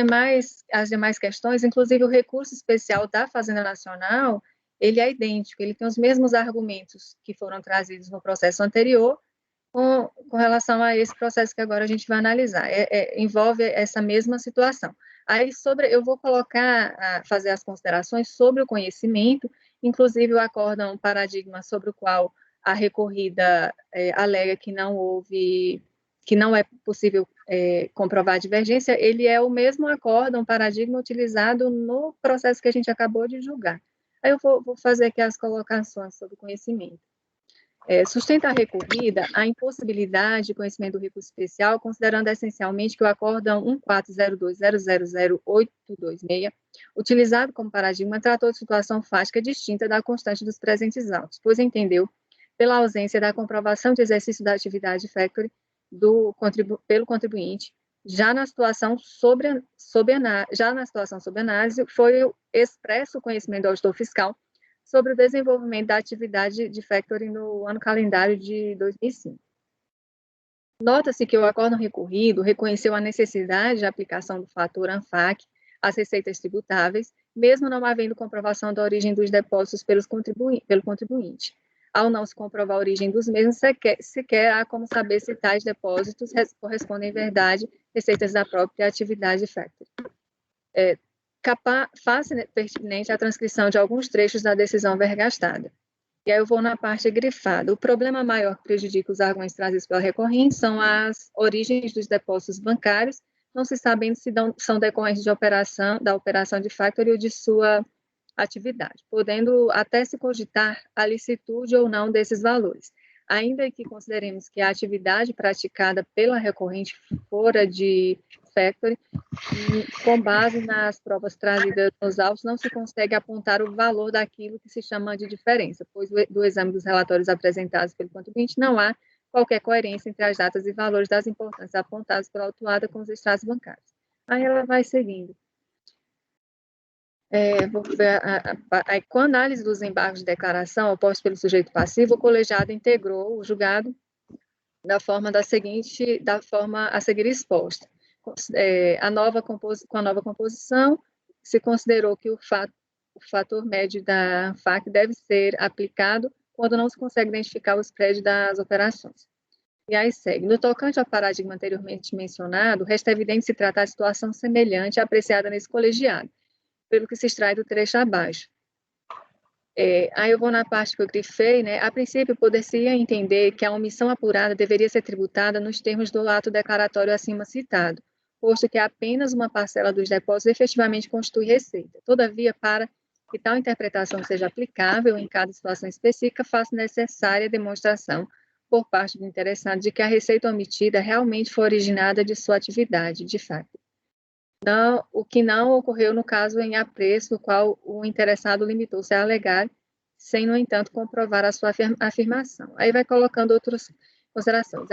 demais questões, inclusive o recurso especial da Fazenda Nacional, ele é idêntico, ele tem os mesmos argumentos que foram trazidos no processo anterior com relação a esse processo que agora a gente vai analisar. Envolve essa mesma situação. Aí, eu vou fazer as considerações sobre o conhecimento, inclusive o acórdão paradigma sobre o qual a recorrida alega que não é possível comprovar a divergência, ele é o mesmo acórdão paradigma utilizado no processo que a gente acabou de julgar. Aí eu vou fazer aqui as colocações sobre o conhecimento. Sustenta a recorrida a impossibilidade de conhecimento do recurso especial, considerando essencialmente que o acórdão 1402000826, utilizado como paradigma, tratou de situação fática distinta da constante dos presentes autos, pois entendeu, pela ausência da comprovação de exercício da atividade factory pelo contribuinte, já na situação sob análise, foi expresso o conhecimento do auditor fiscal sobre o desenvolvimento da atividade de factoring no ano calendário de 2005. Nota-se que o acórdão recorrido reconheceu a necessidade de aplicação do fator ANFAC às receitas tributáveis, mesmo não havendo comprovação da origem dos depósitos pelo contribuinte. Ao não se comprovar a origem dos mesmos, sequer há como saber se tais depósitos correspondem em verdade receitas da própria atividade factoring. Faz pertinente a transcrição de alguns trechos da decisão vergastada. E aí eu vou na parte grifada. O problema maior que prejudica os argumentos trazidos pela recorrente são as origens dos depósitos bancários, não se sabendo se são decorrentes da operação de factoring ou de sua atividade, podendo até se cogitar a licitude ou não desses valores. Ainda que consideremos que a atividade praticada pela recorrente fora de factoring, com base nas provas trazidas nos autos, não se consegue apontar o valor daquilo que se chama de diferença, pois do exame dos relatórios apresentados pelo contribuinte não há qualquer coerência entre as datas e valores das importâncias apontadas pela autuada com os extratos bancários. Aí ela vai seguindo. Com a análise dos embargos de declaração opostos pelo sujeito passivo, o colegiado integrou o julgado da forma a seguir exposta. Com a nova composição, se considerou que o fator médio da ANFAC deve ser aplicado quando não se consegue identificar o spread das operações. E aí segue. No tocante ao paradigma anteriormente mencionado, resta evidente se tratar de situação semelhante à apreciada nesse colegiado, pelo que se extrai do trecho abaixo. Aí eu vou na parte que eu grifei, né? A princípio, poder-se entender que a omissão apurada deveria ser tributada nos termos do ato declaratório acima citado, posto que apenas uma parcela dos depósitos efetivamente constitui receita. Todavia, para que tal interpretação seja aplicável em cada situação específica, faz necessária a demonstração por parte do interessado de que a receita omitida realmente foi originada de sua atividade, de fato. O que não ocorreu no caso em apreço, no qual o interessado limitou-se a alegar, sem, no entanto, comprovar a sua afirmação. Aí vai colocando outras considerações.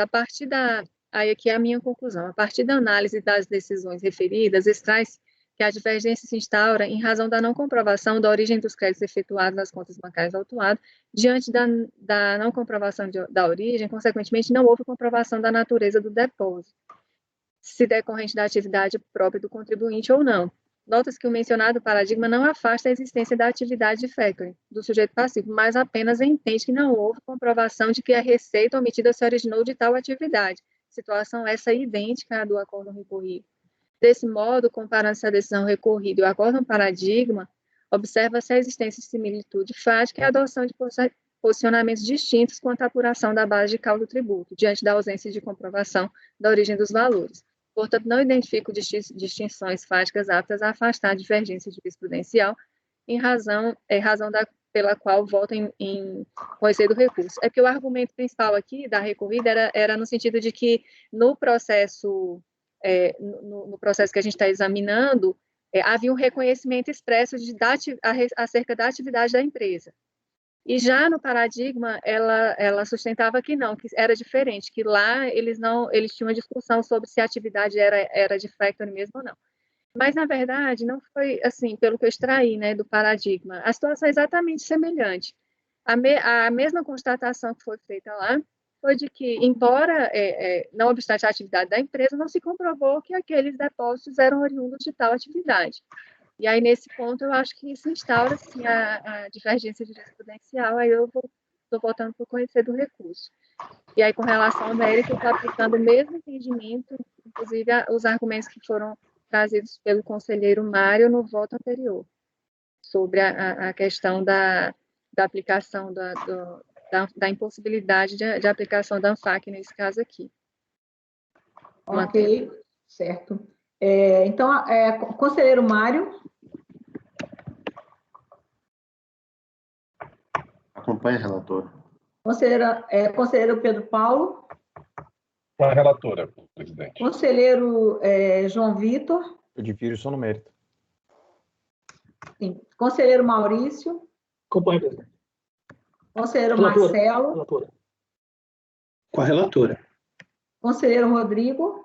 Aí aqui é a minha conclusão. A partir da análise das decisões referidas, extrai-se que a divergência se instaura em razão da não comprovação da origem dos créditos efetuados nas contas bancárias autuadas. Diante da não comprovação da origem, consequentemente, não houve comprovação da natureza do depósito, se decorrente da atividade própria do contribuinte ou não. nota-se que o mencionado paradigma não afasta a existência da atividade de factoring do sujeito passivo, mas apenas entende que não houve comprovação de que a receita omitida se originou de tal atividade, situação essa idêntica à do acórdão recorrido. Desse modo, comparando-se a decisão recorrida e o acórdão paradigma, observa-se a existência de similitude fática e a adoção de posicionamentos distintos quanto à apuração da base de cálculo do tributo, diante da ausência de comprovação da origem dos valores. Portanto, não identifico distinções fáticas aptas a afastar a divergência jurisprudencial em razão pela qual voto em conhecer do recurso. É que o argumento principal aqui da recorrida era no sentido de que no processo, no processo que a gente está examinando, havia um reconhecimento expresso acerca da atividade da empresa. E já no paradigma, ela sustentava que não, que era diferente, que lá eles tinham uma discussão sobre se a atividade era de factoring mesmo ou não. Mas, na verdade, não foi assim, pelo que eu extraí, né, do paradigma. A situação é exatamente semelhante. A mesma constatação que foi feita lá foi de que, embora, não obstante a atividade da empresa, não se comprovou que aqueles depósitos eram oriundos de tal atividade. E aí, nesse ponto, eu acho que se instaura, assim, a divergência jurisprudencial, aí eu estou voltando para o conhecer do recurso. E aí, com relação ao mérito, eu estou aplicando o mesmo entendimento, inclusive os argumentos que foram trazidos pelo conselheiro Mário no voto anterior, sobre a questão da aplicação, da impossibilidade de aplicação da ANFAC, nesse caso aqui. Ok, certo. Então, conselheiro Mário. Acompanhe, relator. Conselheiro Pedro Paulo. Com a relatora, presidente. Conselheiro João Vitor. Eu difiro só no mérito. Sim. Conselheiro Maurício. Acompanhe, presidente. Conselheiro Relatora. Marcelo. Relatora. Com a relatora. Conselheiro Rodrigo.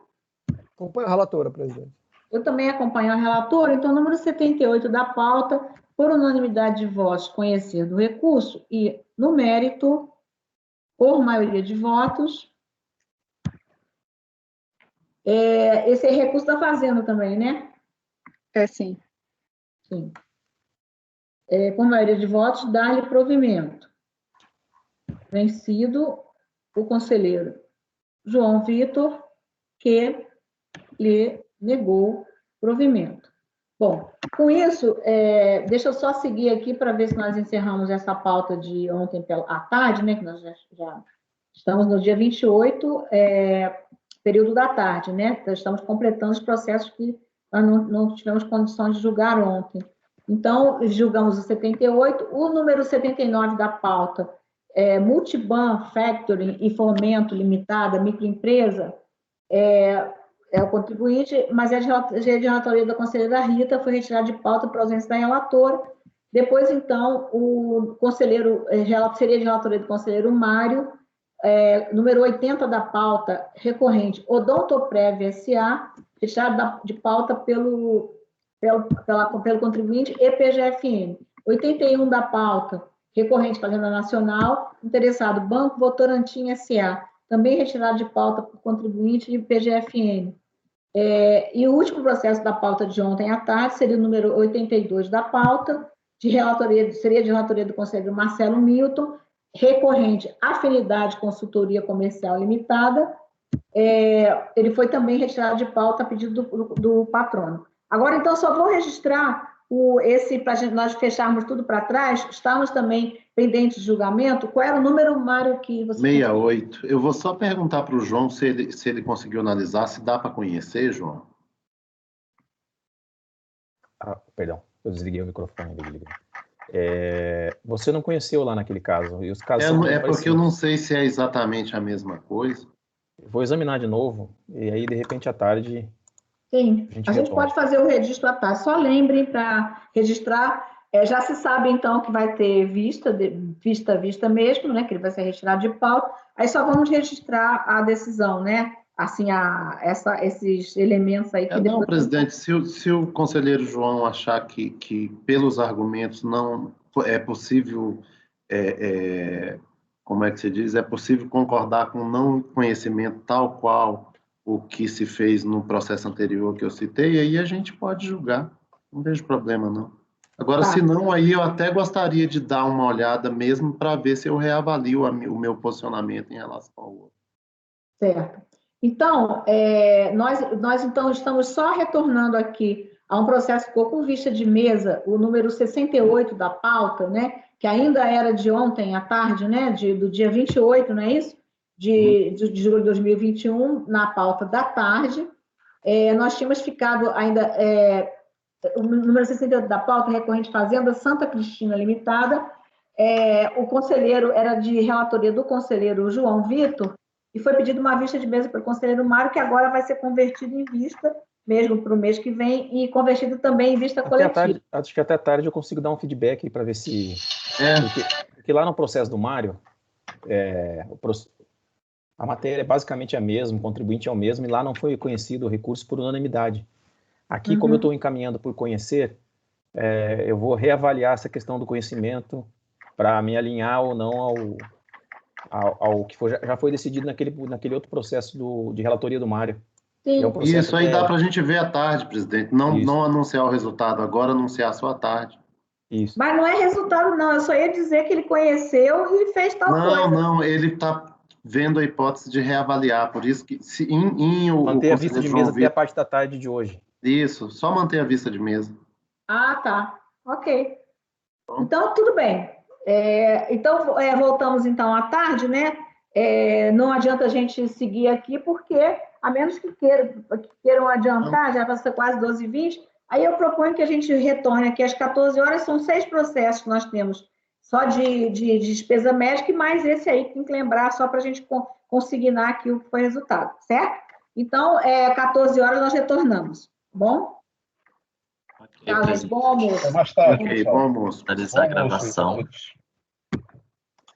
Acompanho a relatora, presidente. Eu também acompanho a relatora. Então, número 78 da pauta, por unanimidade de votos, conhecer do recurso e, no mérito, por maioria de votos, esse recurso da Fazenda também, né? Sim. Sim. Por maioria de votos, dar-lhe provimento. Vencido o conselheiro João Vitor, que lhe negou provimento. Bom, com isso, deixa eu só seguir aqui para ver se nós encerramos essa pauta de ontem à tarde, né, que nós já estamos no dia 28, período da tarde, né, então, estamos completando os processos que nós não tivemos condições de julgar ontem. Então, julgamos o 78, o número 79 da pauta, Multiban, Factoring e Fomento Limitada, microempresa, o contribuinte, mas é de relatoria da conselheira Rita, foi retirado de pauta por ausência da relatora. Depois, então, o conselheiro, seria de relatoria do conselheiro Mário, número 80 da pauta, recorrente, Odontoprev S.A., retirado de pauta pelo contribuinte e PGFN. 81 da pauta, recorrente Fazenda Nacional, interessado, Banco Votorantim S.A., também retirado de pauta por contribuinte e PGFN. E o último processo da pauta de ontem à tarde seria o número 82 da pauta, seria de relatoria do conselheiro Marcelo Milton, recorrente Afinidade Consultoria Comercial Limitada, ele foi também retirado de pauta a pedido do patrono. Agora, então, só vou registrar para nós fecharmos tudo para trás, estamos também pendentes de julgamento. Qual era o número, Mário, que você... 68. Eu vou só perguntar para o João se ele conseguiu analisar, se dá para conhecer, João. Perdão, eu desliguei o microfone. Você não conheceu lá naquele caso. E os casos porque eu não sei se é exatamente a mesma coisa. Vou examinar de novo, e aí, de repente, à tarde... Sim, a gente pode fazer o registro à tarde. Só lembrem para registrar. Já se sabe, então, que vai ter vista mesmo, né? Que ele vai ser retirado de pauta. Aí só vamos registrar a decisão, né? Assim, esses elementos aí. Não, presidente, se o conselheiro João achar que pelos argumentos não é possível, como é que se diz? É possível concordar com o não conhecimento tal qual o que se fez no processo anterior que eu citei, aí a gente pode julgar. Não vejo problema, não. Agora, Tá. se não, aí eu até gostaria de dar uma olhada mesmo para ver se eu reavalio o meu posicionamento em relação ao outro. Certo. Então, nós então estamos só retornando aqui a um processo que ficou com vista de mesa, o número 68 da pauta, né, que ainda era de ontem à tarde, né, do dia 28, não é isso? De julho de 2021, na pauta da tarde. Nós tínhamos ficado ainda... o número 68 da pauta, recorrente Fazenda Santa Cristina Limitada, o conselheiro era de relatoria do conselheiro João Vitor, e foi pedido uma vista de mesa pelo conselheiro Mário, que agora vai ser convertido em vista, mesmo para o mês que vem, e convertido também em vista coletiva. Acho que até tarde eu consigo dar um feedback para ver se... Porque lá no processo do Mário, a matéria é basicamente a mesma, o contribuinte é o mesmo, e lá não foi conhecido o recurso por unanimidade. Aqui, como eu estou encaminhando por conhecer, eu vou reavaliar essa questão do conhecimento para me alinhar ou não ao que já foi decidido naquele outro processo de relatoria do Mário. Sim. Isso aí dá para a gente ver à tarde, presidente. Não anunciar o resultado agora, anunciar só à tarde. Isso. Mas não é resultado, não. Eu só ia dizer que ele conheceu e fez tal coisa. Não, ele está vendo a hipótese de reavaliar. Por isso que, manter a vista de mesa até a parte da tarde de hoje. Isso, só manter a vista de mesa. Ah, tá. Ok. Então, tudo bem. Então, voltamos então à tarde, né? Não adianta a gente seguir aqui, porque, a menos que queiram adiantar, já vai ser quase 12h20, aí eu proponho que a gente retorne aqui às 14 horas, são 6 processos que nós temos, só de despesa médica, e mais esse aí, que tem que lembrar, só para a gente consignar aqui o que foi resultado, certo? Então, 14 horas nós retornamos, bom? Okay, Bom almoço. Até mais tarde, bom almoço. Finalizar a gravação.